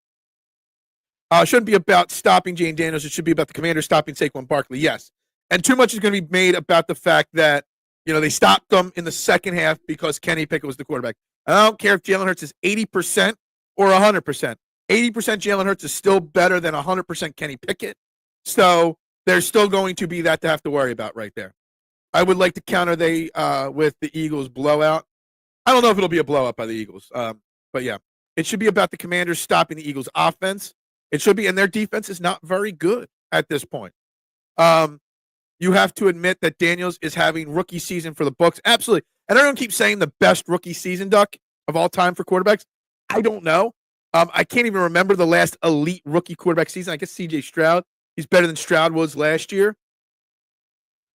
A: It shouldn't be about stopping Jaden Daniels. It should be about the Commanders stopping Saquon Barkley. Yes. And too much is going to be made about the fact that, they stopped them in the second half because Kenny Pickett was the quarterback. I don't care if Jalen Hurts is 80% or 100%. 80% Jalen Hurts is still better than 100% Kenny Pickett. So there's still going to be that to have to worry about right there. I would like to counter with the Eagles blowout. I don't know if it'll be a blowout by the Eagles. But yeah, it should be about the Commanders stopping the Eagles offense. It should be, and their defense is not very good at this point. You have to admit that Daniels is having rookie season for the books. Absolutely. And everyone keeps saying the best rookie season, Duck, of all time for quarterbacks. I don't know. I can't even remember the last elite rookie quarterback season. I guess C.J. Stroud. He's better than Stroud was last year.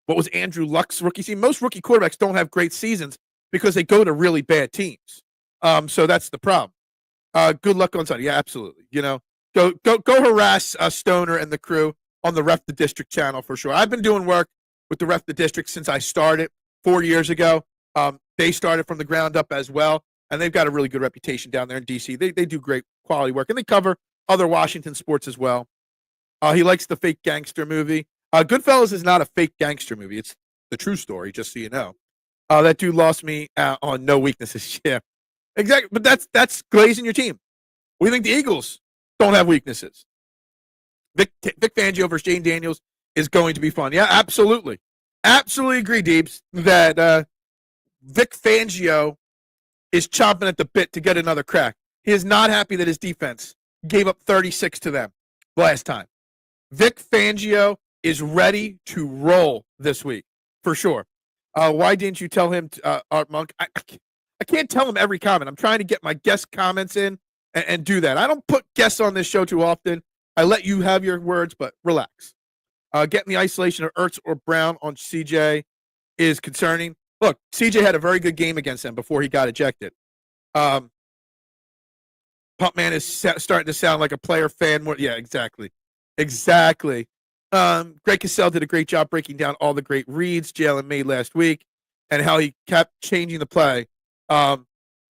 A: What was Andrew Luck's rookie season? Most rookie quarterbacks don't have great seasons because they go to really bad teams. So that's the problem. Good luck on Sunday. Yeah, absolutely. Go harass Stoner and the crew on the Ref the District channel for sure. I've been doing work with the Ref the District since I started 4 years ago. They started from the ground up as well, and they've got a really good reputation down there in D.C. They do great quality work, and they cover other Washington sports as well. He likes the fake gangster movie. Goodfellas is not a fake gangster movie. It's the true story, just so you know. That dude lost me on no weaknesses. Yeah, exactly. But that's glazing your team. We think the Eagles don't have weaknesses. Vic Fangio versus Jaden Daniels is going to be fun. Yeah, absolutely. Absolutely agree, Deebs, that Vic Fangio is chomping at the bit to get another crack. He is not happy that his defense gave up 36 to them last time. Vic Fangio is ready to roll this week, for sure. Why didn't you tell him, Art Monk? I can't tell him every comment. I'm trying to get my guest comments in and do that. I don't put guests on this show too often. I let you have your words, but relax. Getting the isolation of Ertz or Brown on CJ is concerning. Look, CJ had a very good game against them before he got ejected. Pump Man is starting to sound like a player fan. More, yeah, exactly. Exactly. Greg Cassell did a great job breaking down all the great reads Jalen made last week and how he kept changing the play.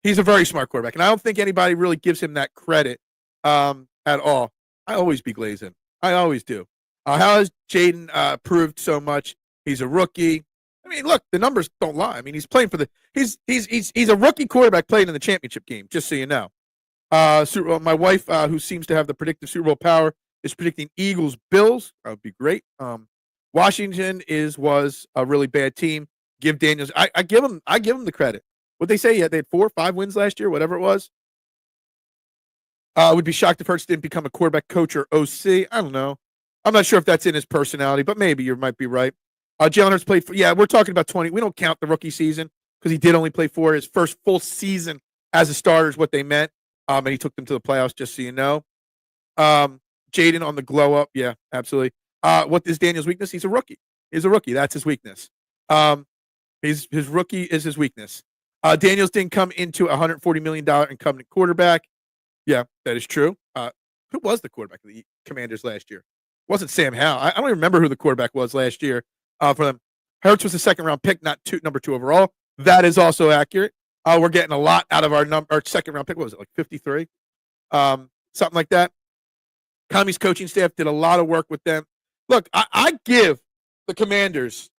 A: He's a very smart quarterback, and I don't think anybody really gives him that credit at all. I always be glazing. I always do. How has Jaden proved so much? He's a rookie. I mean, look, the numbers don't lie. I mean, he's playing for the he's a rookie quarterback playing in the championship game, just so you know. My wife, who seems to have the predictive Super Bowl power, is predicting Eagles Bills. That would be great. Washington was a really bad team. Give Daniels, I give him the credit. What they say, yeah, they had 4 or 5 wins last year, whatever it was. Would be shocked if Hurts didn't become a quarterback coach or OC. I don't know. I'm not sure if that's in his personality, but maybe you might be right. Jalen Hurts played for, we're talking about 20. We don't count the rookie season because he did only play for his first full season as a starter is what they meant. And he took them to the playoffs, just so you know. Jaden on the glow up. Yeah, absolutely. What is Daniel's weakness? He's a rookie. He's a rookie. That's his weakness. His rookie is his weakness. Daniels didn't come into a $140 million incumbent quarterback. Yeah, that is true. Who was the quarterback of the Commanders last year? It wasn't Sam Howell. I don't even remember who the quarterback was last year for them. Hurts was a second-round pick, not number 2 overall. That is also accurate. We're getting a lot out of our second-round pick. What was it, like 53? Something like that. Kami's coaching staff did a lot of work with them. Look, I give the Commanders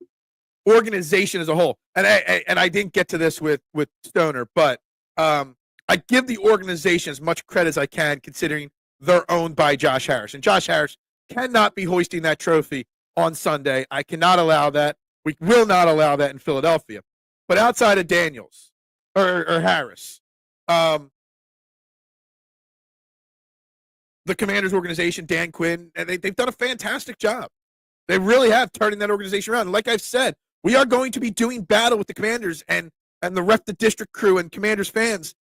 A: organization as a whole, and I didn't get to this with Stoner, but I give the organization as much credit as I can, considering they're owned by Josh Harris. And Josh Harris cannot be hoisting that trophy on Sunday. I cannot allow that. We will not allow that in Philadelphia. But outside of Daniels or Harris, the Commanders organization, Dan Quinn, and they've done a fantastic job. They really have turning that organization around. And like I've said, we are going to be doing battle with the Commanders and the Ref the District crew and Commanders fans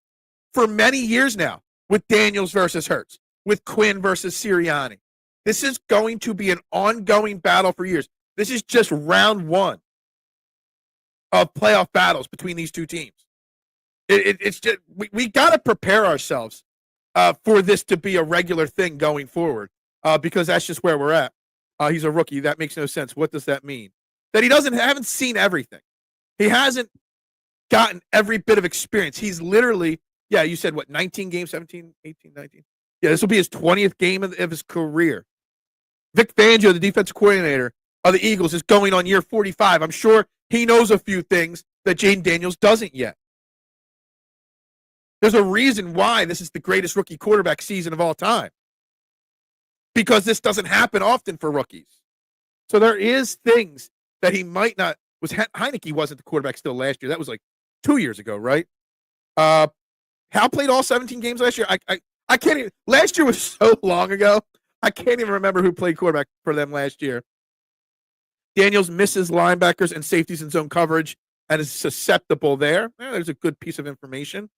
A: for many years now, with Daniels versus Hurts, with Quinn versus Sirianni. This is going to be an ongoing battle for years. This is just round 1 of playoff battles between these two teams. It's just we got to prepare ourselves for this to be a regular thing going forward, because that's just where we're at. He's a rookie. That makes no sense. What does that mean? That he haven't seen everything. He hasn't gotten every bit of experience. He's literally, you said what, 19 games, 17, 18, 19? Yeah, this will be his 20th game of his career. Vic Fangio, the defensive coordinator of the Eagles, is going on year 45. I'm sure he knows a few things that Jaden Daniels doesn't yet. There's a reason why this is the greatest rookie quarterback season of all time, because this doesn't happen often for rookies. So there is things that he might not. Heineke wasn't the quarterback still last year. That was like 2 years ago, right? Hal played all 17 games last year. I can't even. Last year was so long ago. I can't even remember who played quarterback for them last year. Daniels misses linebackers and safeties in zone coverage and is susceptible there. There's a good piece of information.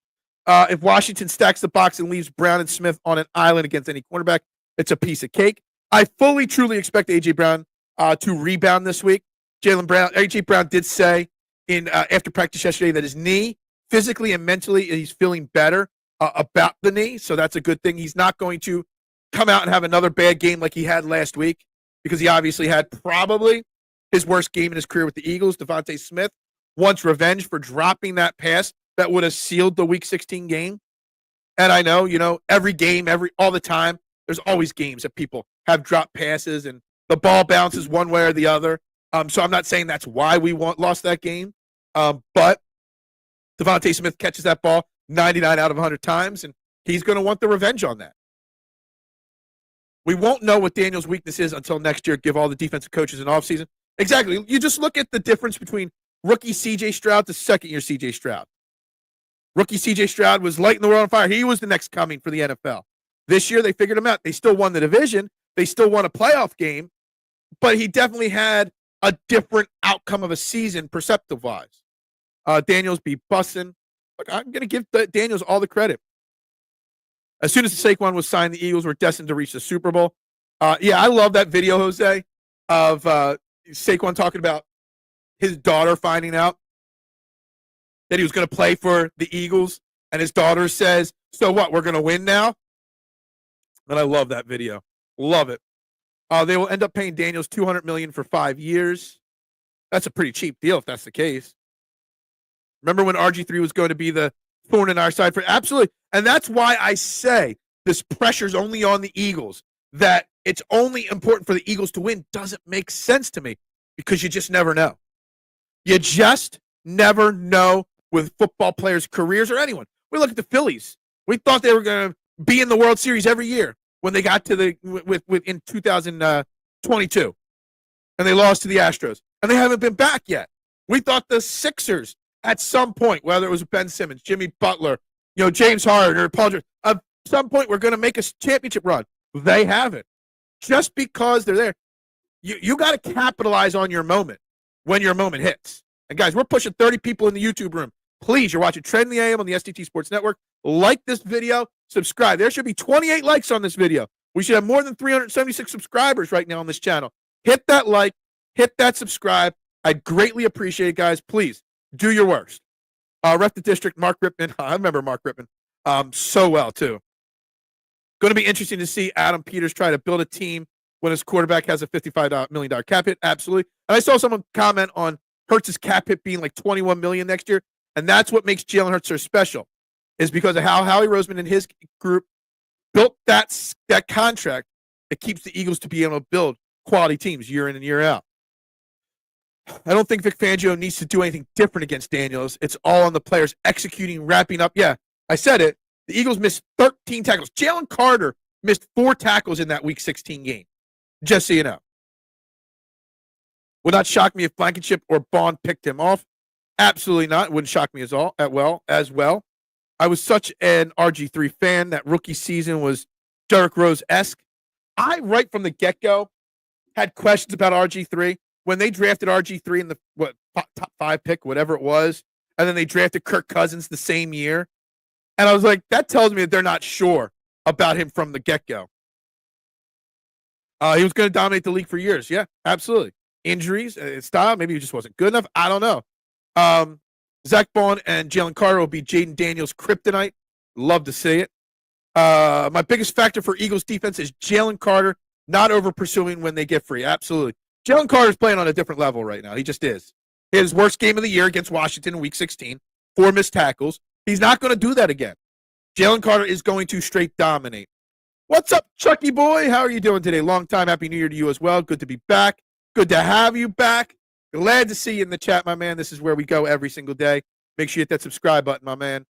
A: If Washington stacks the box and leaves Brown and Smith on an island against any cornerback, it's a piece of cake. I fully, truly expect A.J. Brown to rebound this week. A.J. Brown did say in after practice yesterday that his knee, physically and mentally, he's feeling better about the knee, so that's a good thing. He's not going to come out and have another bad game like he had last week, because he obviously had probably his worst game in his career with the Eagles. Devontae Smith wants revenge for dropping that pass that would have sealed the Week 16 game. And I know, every game, all the time, there's always games that people have dropped passes and the ball bounces one way or the other. So I'm not saying that's why we lost that game. But Devontae Smith catches that ball 99 out of 100 times, and he's going to want the revenge on that. We won't know what Daniel's weakness is until next year. Give all the defensive coaches an offseason. Exactly. You just look at the difference between rookie C.J. Stroud to second-year C.J. Stroud. Rookie C.J. Stroud was lighting the world on fire. He was the next coming for the NFL. This year, they figured him out. They still won the division. They still won a playoff game. But he definitely had a different outcome of a season, perceptive-wise. Daniels be busting. Look, I'm going to give Daniels all the credit. As soon as Saquon was signed, the Eagles were destined to reach the Super Bowl. I love that video, Jose, of Saquon talking about his daughter finding out that he was going to play for the Eagles, and his daughter says, "So what, we're going to win now?" And I love that video. Love it. They will end up paying Daniels $200 million for 5 years. That's a pretty cheap deal if that's the case. Remember when RG3 was going to be the thorn in our side? For absolutely. And that's why I say this pressure's only on the Eagles, that it's only important for the Eagles to win doesn't make sense to me, because you just never know. You just never know with football players' careers or anyone. We look at the Phillies. We thought they were going to be in the World Series every year when they got to the in 2022, and they lost to the Astros, and they haven't been back yet. We thought the Sixers at some point, whether it was Ben Simmons, Jimmy Butler, James Harden, or Paul George, at some point we're going to make a championship run. They haven't. Just because they're there, you got to capitalize on your moment when your moment hits. And guys, we're pushing 30 people in the YouTube room. Please, you're watching Trend in the AM on the STT Sports Network. Like this video, subscribe. There should be 28 likes on this video. We should have more than 376 subscribers right now on this channel. Hit that like, hit that subscribe. I'd greatly appreciate it, guys. Please do your worst. Ref the district, Mark Rippman. I remember Mark Rippman so well, too. Going to be interesting to see Adam Peters try to build a team when his quarterback has a $55 million cap hit. Absolutely. And I saw someone comment on Hurts' cap hit being like $21 million next year. And that's what makes Jalen Hurts so special, is because of how Howie Roseman and his group built that contract that keeps the Eagles to be able to build quality teams year in and year out. I don't think Vic Fangio needs to do anything different against Daniels. It's all on the players executing, wrapping up. Yeah, I said it. The Eagles missed 13 tackles. Jalen Carter missed 4 tackles in that Week 16 game, just so you know. Would not shock me if Blankenship or Bond picked him off. Absolutely not. It wouldn't shock me as well. I was such an RG3 fan. That rookie season was Derrick Rose-esque. I, right from the get-go, had questions about RG3. When they drafted RG3 in the top 5 pick, whatever it was, and then they drafted Kirk Cousins the same year, and I was like, that tells me that they're not sure about him from the get-go. He was going to dominate the league for years. Yeah, absolutely. Injuries, style, maybe he just wasn't good enough. I don't know. Zach Bond and Jalen Carter will be Jaden Daniels' kryptonite. Love to see it. My biggest factor for Eagles defense is Jalen Carter not over pursuing when they get free. Absolutely. Jalen Carter's playing on a different level right now. He just is. His worst game of the year against Washington in Week 16, 4 missed tackles. He's not going to do that again. Jalen Carter is going to straight dominate. What's up, Chucky boy? How are you doing today? Long time. Happy New Year to you as well. Good to be back. Good to have you back. Glad to see you in the chat, my man. This is where we go every single day. Make sure you hit that subscribe button, my man.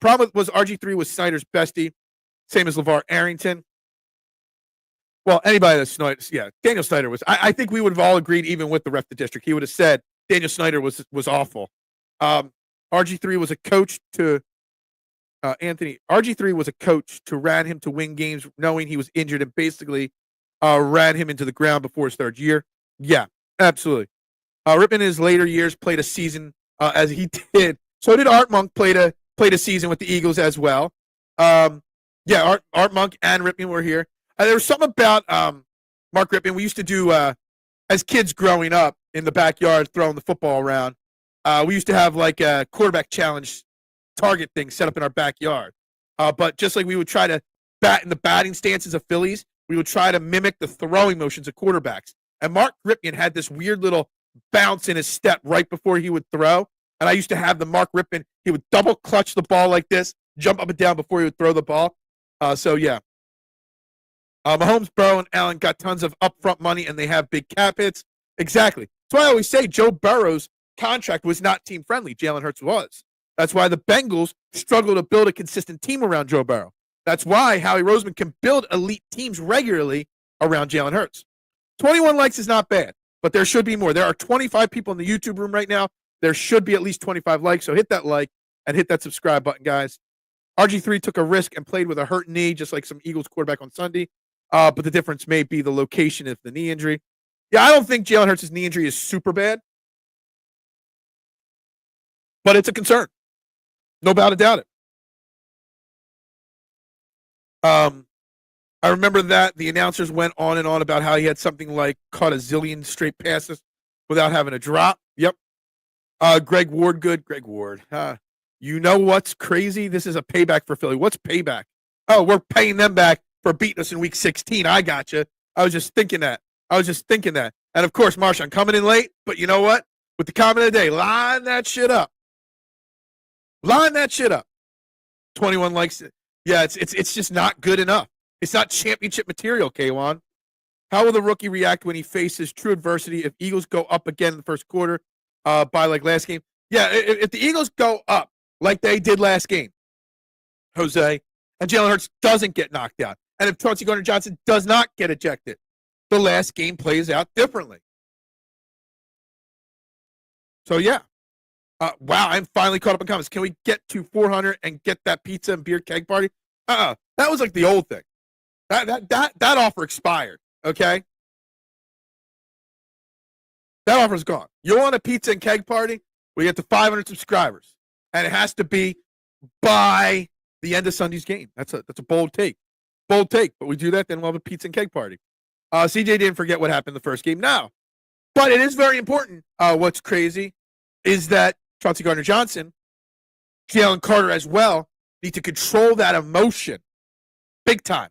A: Problem was RG3 was Snyder's bestie, same as LeVar Arrington. Well, anybody that's Snyder, yeah, Daniel Snyder was. I think we would have all agreed, even with the ref the district, he would have said Daniel Snyder was awful. RG3 was a coach to Anthony. RG3 was a coach to ran him to win games, knowing he was injured, and basically ran him into the ground before his 3rd year. Yeah, absolutely. Ripman in his later years played a season as he did. So did Art Monk played a season with the Eagles as well. Yeah, Art Monk and Ripman were here. There was something about Mark Ripman. We used to do, as kids growing up in the backyard, throwing the football around. We used to have like a quarterback challenge target thing set up in our backyard. But just like we would try to bat in the batting stances of Phillies, we would try to mimic the throwing motions of quarterbacks. And Mark Ripman had this weird little bounce in his step right before he would throw. And I used to have the Mark Ripman, he would double clutch the ball like this, jump up and down before he would throw the ball. So, yeah. Mahomes, Burrow, and Allen got tons of upfront money, and they have big cap hits. Exactly. That's why I always say Joe Burrow's contract was not team-friendly. Jalen Hurts was. That's why the Bengals struggle to build a consistent team around Joe Burrow. That's why Howie Roseman can build elite teams regularly around Jalen Hurts. 21 likes is not bad, but there should be more. There are 25 people in the YouTube room right now. There should be at least 25 likes, so hit that like and hit that subscribe button, guys. RG3 took a risk and played with a hurt knee, just like some Eagles quarterback on Sunday. But the difference may be the location of the knee injury. Yeah, I don't think Jalen Hurts' knee injury is super bad, but it's a concern. No doubt about it. I remember that the announcers went on and on about how he had something like caught a zillion straight passes without having a drop. Yep. Greg Ward, good. Greg Ward. You know what's crazy? This is a payback for Philly. What's payback? Oh, we're paying them back for beating us in Week 16. I gotcha. I was just thinking that. And, of course, Marshawn coming in late. But you know what? With the comment of the day, line that shit up. 21 likes. Yeah, it's just not good enough. It's not championship material, K1. How will the rookie react when he faces true adversity if Eagles go up again in the first quarter? by like last game. Yeah, if the Eagles go up like they did last game, Jose, and Jalen Hurts doesn't get knocked out, and if Chauncey Gardner-Johnson does not get ejected, the last game plays out differently. So, yeah. Wow, I'm finally caught up in comments. Can we get to 400 and get that pizza and beer keg party? That was like the old thing. That offer expired, okay? That offer's gone. You want a pizza and keg party? We get to 500 subscribers, and it has to be by the end of Sunday's game. That's a bold take. Bold take, but we do that, then we'll have a pizza and keg party. CJ didn't forget what happened the first game. No. But it is very important. What's crazy is that Chauncey Gardner-Johnson, Jalen Carter as well, need to control that emotion big time.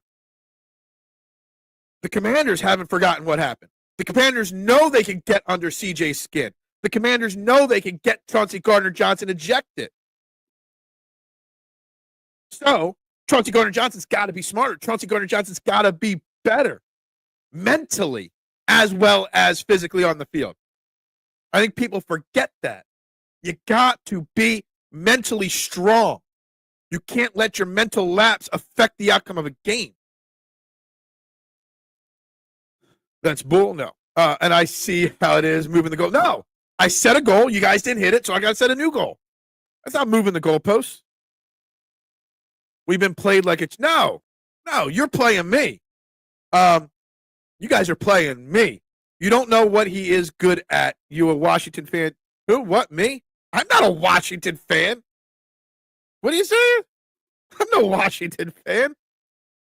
A: The Commanders haven't forgotten what happened. The Commanders know they can get under CJ's skin. The Commanders know they can get Chauncey Gardner-Johnson ejected. So, Chauncey Gardner-Johnson's got to be smarter. Chauncey Gardner-Johnson's got to be better mentally as well as physically on the field. I think people forget that. You got to be mentally strong. You can't let your mental lapse affect the outcome of a game. That's bull? No. And I see how it is moving the goal. No. I set a goal. You guys didn't hit it, so I got to set a new goal. That's not moving the goalposts. We've been played like it's... No, you're playing me. You guys are playing me. You don't know what he is good at. You a Washington fan. Who? What? Me? I'm not a Washington fan. What are you saying? I'm no Washington fan.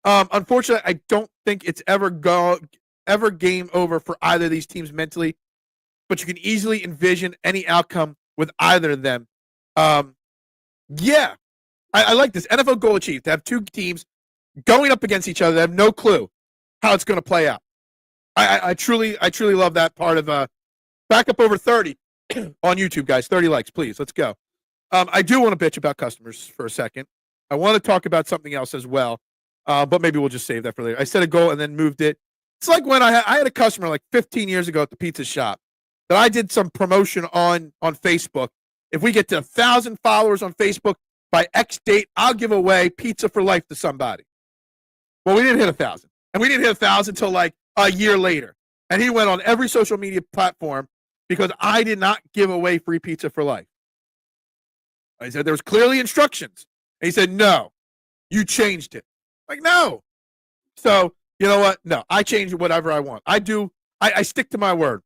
A: Unfortunately, I don't think it's ever game over for either of these teams mentally, but you can easily envision any outcome with either of them. Yeah, I like this. NFL goal achieved. To have two teams going up against each other that have no clue how it's going to play out. I truly love that part of back up over 30 on YouTube, guys. 30 likes, please. Let's go. I do want to bitch about customers for a second. I want to talk about something else as well, but maybe we'll just save that for later. I set a goal and then moved it. It's like when I had a customer like 15 years ago at the pizza shop that I did some promotion on Facebook. If we get to 1,000 followers on Facebook by X date, I'll give away pizza for life to somebody. Well, we didn't hit 1,000. And we didn't hit 1,000 until like a year later. And he went on every social media platform because I did not give away free pizza for life. I said there was clearly instructions. And he said, no, you changed it. Like, no. So, you know what? No, I change whatever I want. I stick to my word.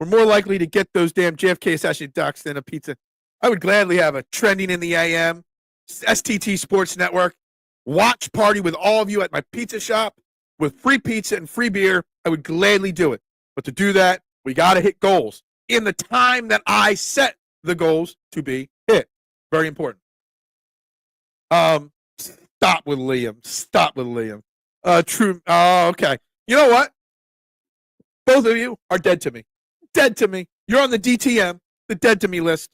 A: We're more likely to get those damn JFK assassination ducks than a pizza. I would gladly have a Trending in the AM, STT Sports Network, watch party with all of you at my pizza shop with free pizza and free beer. I would gladly do it. But to do that, we got to hit goals in the time that I set the goals to be hit. Very important. Stop with Liam. True. Oh, okay. You know what? Both of you are dead to me. Dead to me. You're on the DTM, the dead to me list.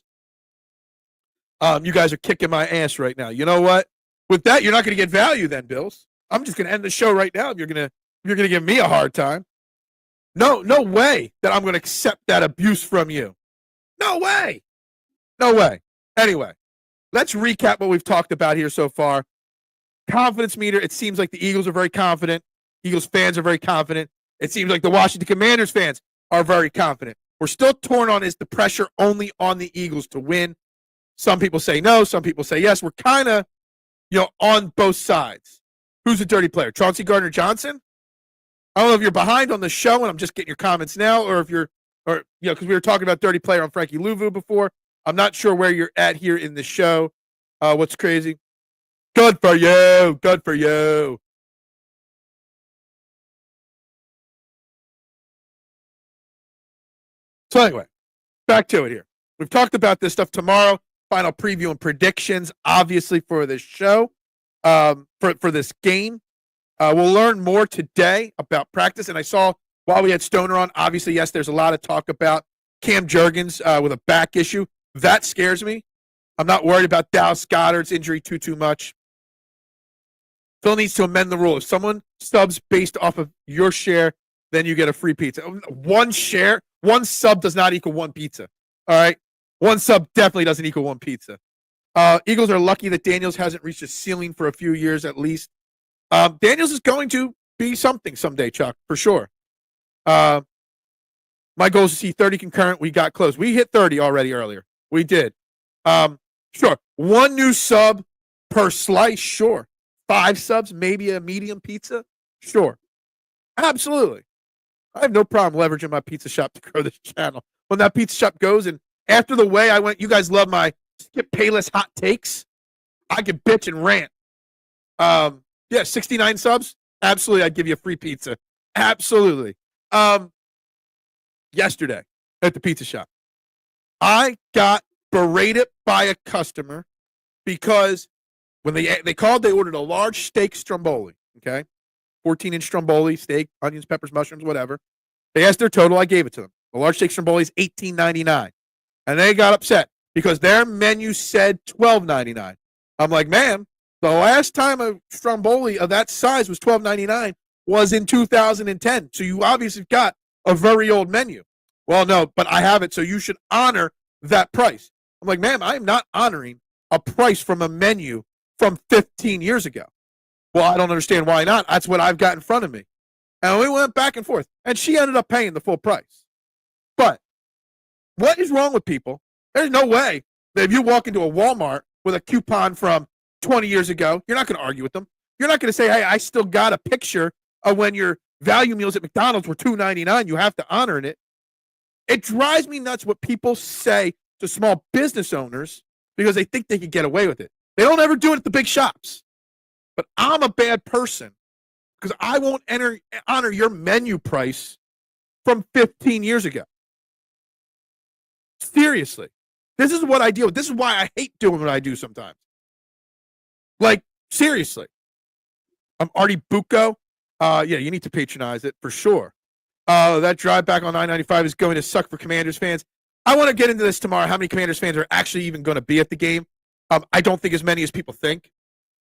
A: You guys are kicking my ass right now. You know what? With that, you're not going to get value then, Bills. I'm just going to end the show right now if you're going to give me a hard time. No way that I'm going to accept that abuse from you. No way. Anyway, let's recap what we've talked about here so far. Confidence meter, it seems like the Eagles are very confident. Eagles fans are very confident. It seems like the Washington Commanders fans are very confident. We're still torn on, is the pressure only on the Eagles to win? Some people say no. Some people say yes. We're kind of, on both sides. Who's a dirty player? Chauncey Gardner-Johnson? I don't know if you're behind on the show and I'm just getting your comments now, or if you're, because we were talking about dirty player on Frankie Louvu before. I'm not sure where you're at here in the show. What's crazy? Good for you. Good for you. So anyway, back to it here. We've talked about this stuff tomorrow. Final preview and predictions, obviously, for this show, for this game. We'll learn more today about practice. And I saw while we had Stoner on, obviously, yes, there's a lot of talk about Cam Jurgens with a back issue. That scares me. I'm not worried about Dallas Goedert's injury too much. Phil needs to amend the rule. If someone subs based off of your share, then you get a free pizza. One sub does not equal one pizza. All right. One sub definitely doesn't equal one pizza. Eagles are lucky that Daniels hasn't reached a ceiling for a few years at least. Daniels is going to be something someday, Chuck, for sure. My goal is to see 30 concurrent. We got close. We hit 30 already earlier. We did. Sure. One new sub per slice, sure. 5 subs, maybe a medium pizza, sure. Absolutely. I have no problem leveraging my pizza shop to grow this channel. When that pizza shop goes, and after the way I went, you guys love my Skip Payless hot takes. I can bitch and rant. Yeah, 69 subs. Absolutely, I'd give you a free pizza. Absolutely. Yesterday at the pizza shop, I got berated by a customer because when they called, they ordered a large steak stromboli. Okay, 14-inch stromboli, steak, onions, peppers, mushrooms, whatever. They asked their total. I gave it to them. The large steak stromboli is $18.99, and they got upset because their menu said $12.99. I'm like, ma'am, the last time a stromboli of that size was $12.99 was in 2010. So you obviously got a very old menu. Well, no, but I have it, so you should honor that price. I'm like, ma'am, I am not honoring a price from a menu from 15 years ago. Well, I don't understand why not. That's what I've got in front of me. And we went back and forth, and she ended up paying the full price. But what is wrong with people? There's no way that if you walk into a Walmart with a coupon from 20 years ago, you're not going to argue with them. You're not going to say, hey, I still got a picture of when your value meals at McDonald's were $2.99. You have to honor it. It drives me nuts what people say to small business owners because they think they can get away with it. They don't ever do it at the big shops. But I'm a bad person because I won't honor your menu price from 15 years ago. Seriously. This is what I deal with. This is why I hate doing what I do sometimes. Like, seriously. I'm Artie Bucco. Yeah, you need to patronize it for sure. That drive back on 995 is going to suck for Commanders fans. I want to get into this tomorrow, how many Commanders fans are actually even going to be at the game. I don't think as many as people think.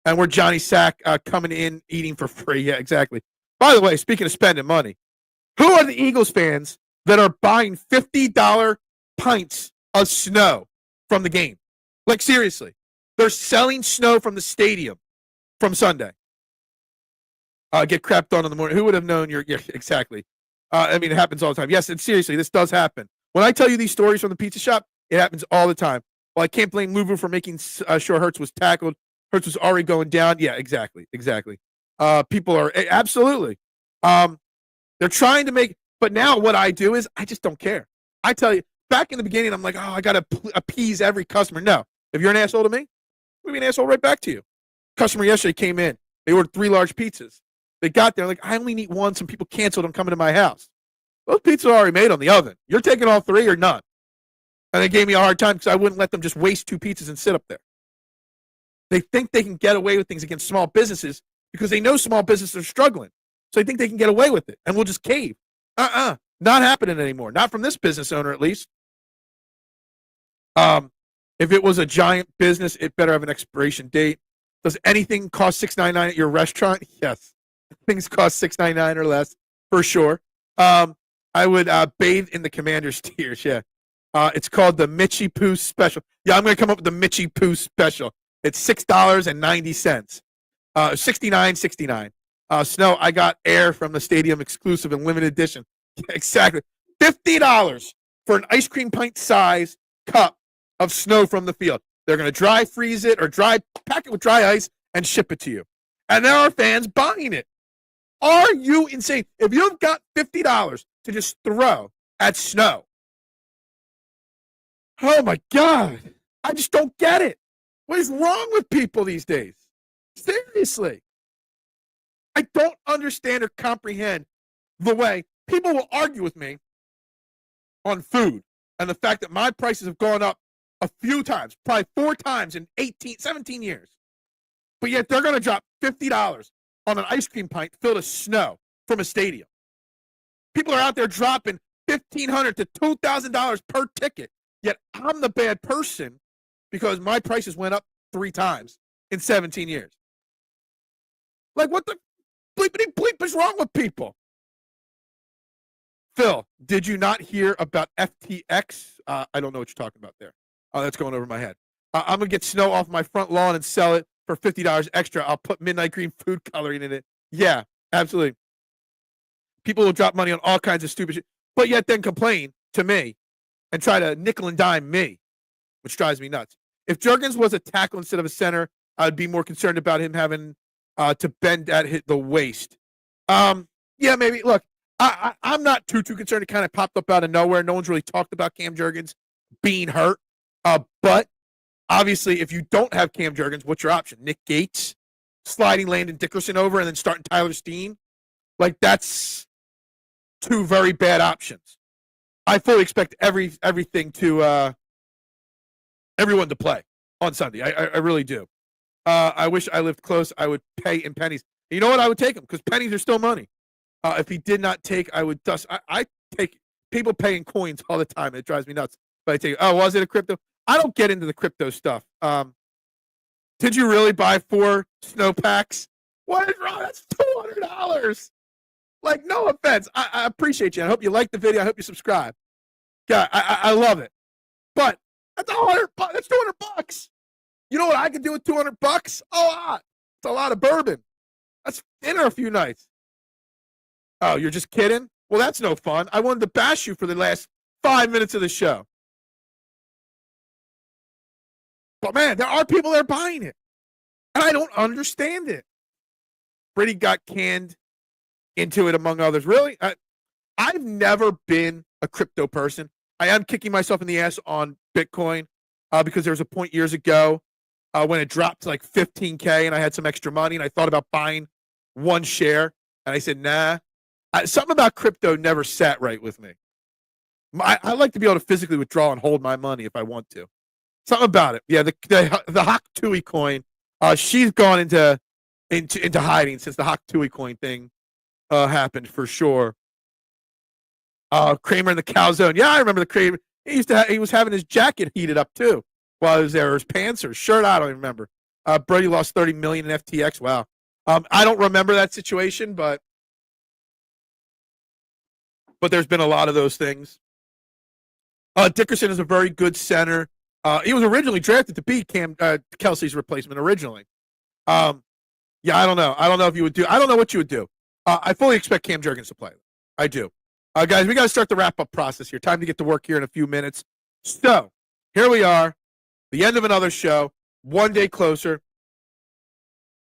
A: And we're Johnny Sack coming in, eating for free. Yeah, exactly. By the way, speaking of spending money, who are the Eagles fans that are buying $50 pints of snow from the game? Like, seriously. They're selling snow from the stadium from Sunday. Get crapped on in the morning. Who would have known yeah, exactly. I mean, it happens all the time. Yes, and seriously, this does happen. When I tell you these stories from the pizza shop, it happens all the time. Well, I can't blame Louvu for making sure Hurts was tackled. Hurts was already going down. Yeah, exactly. People are absolutely. They're trying to make, but now what I do is I just don't care. I tell you, back in the beginning, I'm like, oh, I got to appease every customer. No, if you're an asshole to me, I'm going to be an asshole right back to you. Customer yesterday came in. They ordered 3 large pizzas. They got there, like, I only need 1. Some people canceled. I'm coming to my house. Those pizzas are already made on the oven. You're taking all 3 or none. And they gave me a hard time because I wouldn't let them just waste 2 pizzas and sit up there. They think they can get away with things against small businesses because they know small businesses are struggling. So they think they can get away with it, and we'll just cave. Not happening anymore. Not from this business owner, at least. If it was a giant business, it better have an expiration date. Does anything cost $6.99 at your restaurant? Yes. Things cost $6.99 or less, for sure. I would bathe in the Commander's tears, yeah. It's called the Mitchie Poo Special. Yeah, I'm going to come up with the Mitchie Poo Special. It's $6.90. $69.69. Snow, I got air from the stadium exclusive and limited edition. Exactly. $50 for an ice cream pint size cup of snow from the field. They're going to dry freeze it or pack it with dry ice and ship it to you. And there are fans buying it. Are you insane? If you've got $50 to just throw at snow, oh my God, I just don't get it. What is wrong with people these days? Seriously. I don't understand or comprehend the way people will argue with me on food and the fact that my prices have gone up a few times, probably 4 times in 17 years. But yet they're going to drop $50 on an ice cream pint filled with snow from a stadium. People are out there dropping $1,500 to $2,000 per ticket. Yet I'm the bad person because my prices went up 3 times in 17 years. Like, what the bleepity bleep is wrong with people? Phil, did you not hear about FTX? I don't know what you're talking about there. That's going over my head. I'm going to get snow off my front lawn and sell it for $50 extra. I'll put midnight green food coloring in it. Yeah, absolutely. People will drop money on all kinds of stupid shit, but yet then complain to me and try to nickel and dime me, which drives me nuts. If Jurgens was a tackle instead of a center, I'd be more concerned about him having to bend at the waist. Yeah, maybe. Look, I'm not too concerned. It kind of popped up out of nowhere. No one's really talked about Cam Jurgens being hurt. But obviously, if you don't have Cam Jurgens, what's your option? Nick Gates, sliding Landon Dickerson over, and then starting Tyler Steen? Like, that's two very bad options. I fully expect everything to everyone to play on Sunday. I really do. I wish I lived close. I would pay in pennies. You know what? I would take them because pennies are still money. If he did not take, I would dust. I take people paying coins all the time. It drives me nuts. But I take, oh, was it a crypto? I don't get into the crypto stuff. Did you really buy 4 snow packs? What is wrong? That's $200. Like, no offense. I appreciate you. I hope you like the video. I hope you subscribe. Yeah, I love it. But that's $100. That's $200. You know what I could do with $200? A lot. It's a lot of bourbon. That's dinner a few nights. Oh, you're just kidding? Well, that's no fun. I wanted to bash you for the last 5 minutes of the show. But, man, there are people that are buying it. And I don't understand it. Brady got canned into it, among others. Really? I've never been a crypto person. I am kicking myself in the ass on Bitcoin because there was a point years ago when it dropped to like 15K and I had some extra money and I thought about buying one share. And I said, nah. Something about crypto never sat right with me. I like to be able to physically withdraw and hold my money if I want to. Something about it. Yeah, the Hawk Tui coin, she's gone into hiding since the Hawk Tui coin thing happened for sure. Kramer in the calzone. Yeah, I remember the Kramer. He was having his jacket heated up too while he was there, or his pants or his shirt. I don't even remember. Brady lost $30 million in FTX. Wow. I don't remember that situation, but there's been a lot of those things. Dickerson is a very good center. He was originally drafted to be Kelsey's replacement originally. Yeah, I don't know. I don't know if you would do. I don't know what you would do. I fully expect Cam Jurgens to play. I do. Guys, we got to start the wrap-up process here. Time to get to work here in a few minutes. So, here we are, the end of another show, one day closer.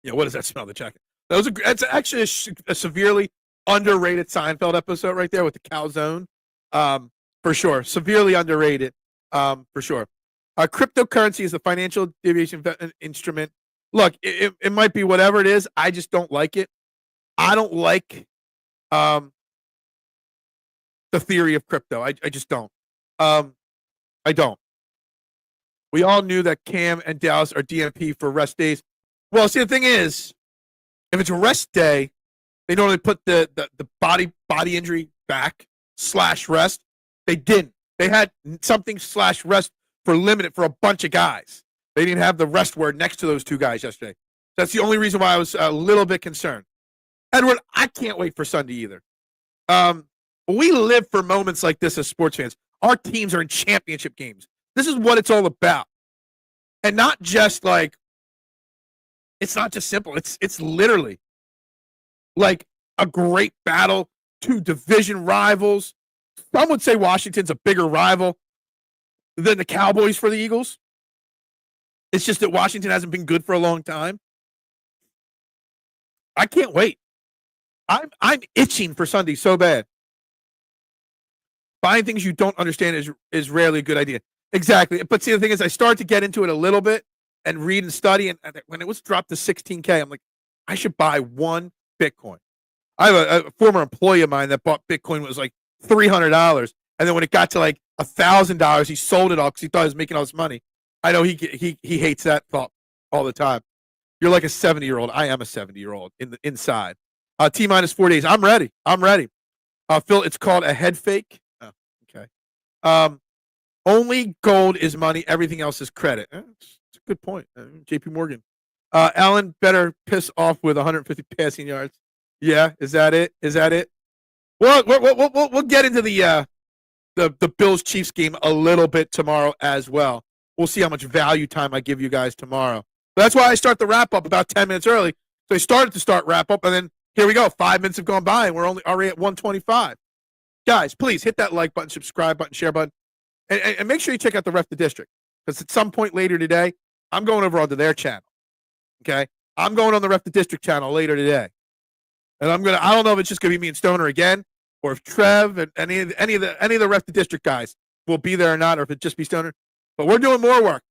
A: Yeah, what does that smell, the jacket? That's actually a severely underrated Seinfeld episode right there with the calzone. For sure. Severely underrated, for sure. Cryptocurrency is a financial deviation instrument. Look, it might be whatever it is. I just don't like it. I don't like the theory of crypto. I just don't. I don't. We all knew that Cam and Dallas are DNP for rest days. Well, see, the thing is, if it's a rest day, they normally put the body injury back / rest. They didn't. They had something / rest for limited for a bunch of guys. They didn't have the rest word next to those 2 guys yesterday. That's the only reason why I was a little bit concerned. Edward, I can't wait for Sunday either. We live for moments like this as sports fans. Our teams are in championship games. This is what it's all about. And not just like, it's not just simple. It's literally like a great battle, 2 division rivals. Some would say Washington's a bigger rival than the Cowboys for the Eagles. It's just that Washington hasn't been good for a long time. I can't wait. I'm itching for Sunday so bad. Buying things you don't understand is rarely a good idea. Exactly. But see, the thing is, I started to get into it a little bit and read and study. And when it was dropped to 16K, I'm like, I should buy 1 Bitcoin. I have a former employee of mine that bought Bitcoin was like $300. And then when it got to like $1,000, he sold it all because he thought he was making all this money. I know he hates that thought all the time. You're like a 70-year-old. I am a 70-year-old inside. T-minus 4 days. I'm ready. Phil, it's called a head fake. Oh, okay. Only gold is money. Everything else is credit. It's a good point. JP Morgan. Allen better piss off with 150 passing yards. Yeah. Is that it? We'll get into the Bills Chiefs game a little bit tomorrow as well. We'll see how much value time I give you guys tomorrow. But that's why I start the wrap up about 10 minutes early. So I started to wrap up, and then here we go. 5 minutes have gone by, and we're already at 125. Guys, please hit that like button, subscribe button, share button, and make sure you check out the Ref the District, because at some point later today, I'm going over onto their channel. Okay, I'm going on the Ref the District channel later today, and I don't know if it's just gonna be me and Stoner again, or if Trev and any of the Ref the District guys will be there or not, or if it just be Stoner. But we're doing more work,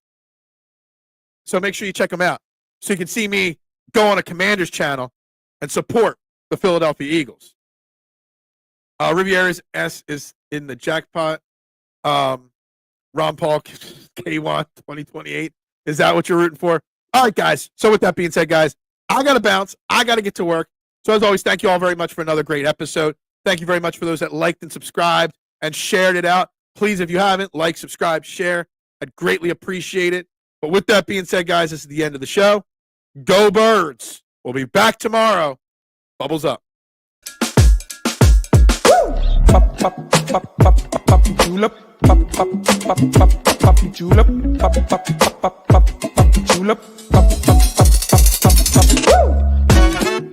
A: so make sure you check them out, so you can see me go on a Commanders channel and support the Philadelphia Eagles. Rivieras S is in the jackpot. Ron Paul K1 2028. Is that what you're rooting for? All right, guys. So with that being said, guys, I got to bounce. I got to get to work. So as always, thank you all very much for another great episode. Thank you very much for those that liked and subscribed and shared it out. Please, if you haven't, like, subscribe, share. I'd greatly appreciate it. But with that being said, guys, this is the end of the show. Go Birds. We'll be back tomorrow. Bubbles up.
B: Pop, pop, pop, pop, pop, julep. Pop, pop, pop, pop, pop, julep. Pop, pop, pop, pop, pop, julep. Pop, pop.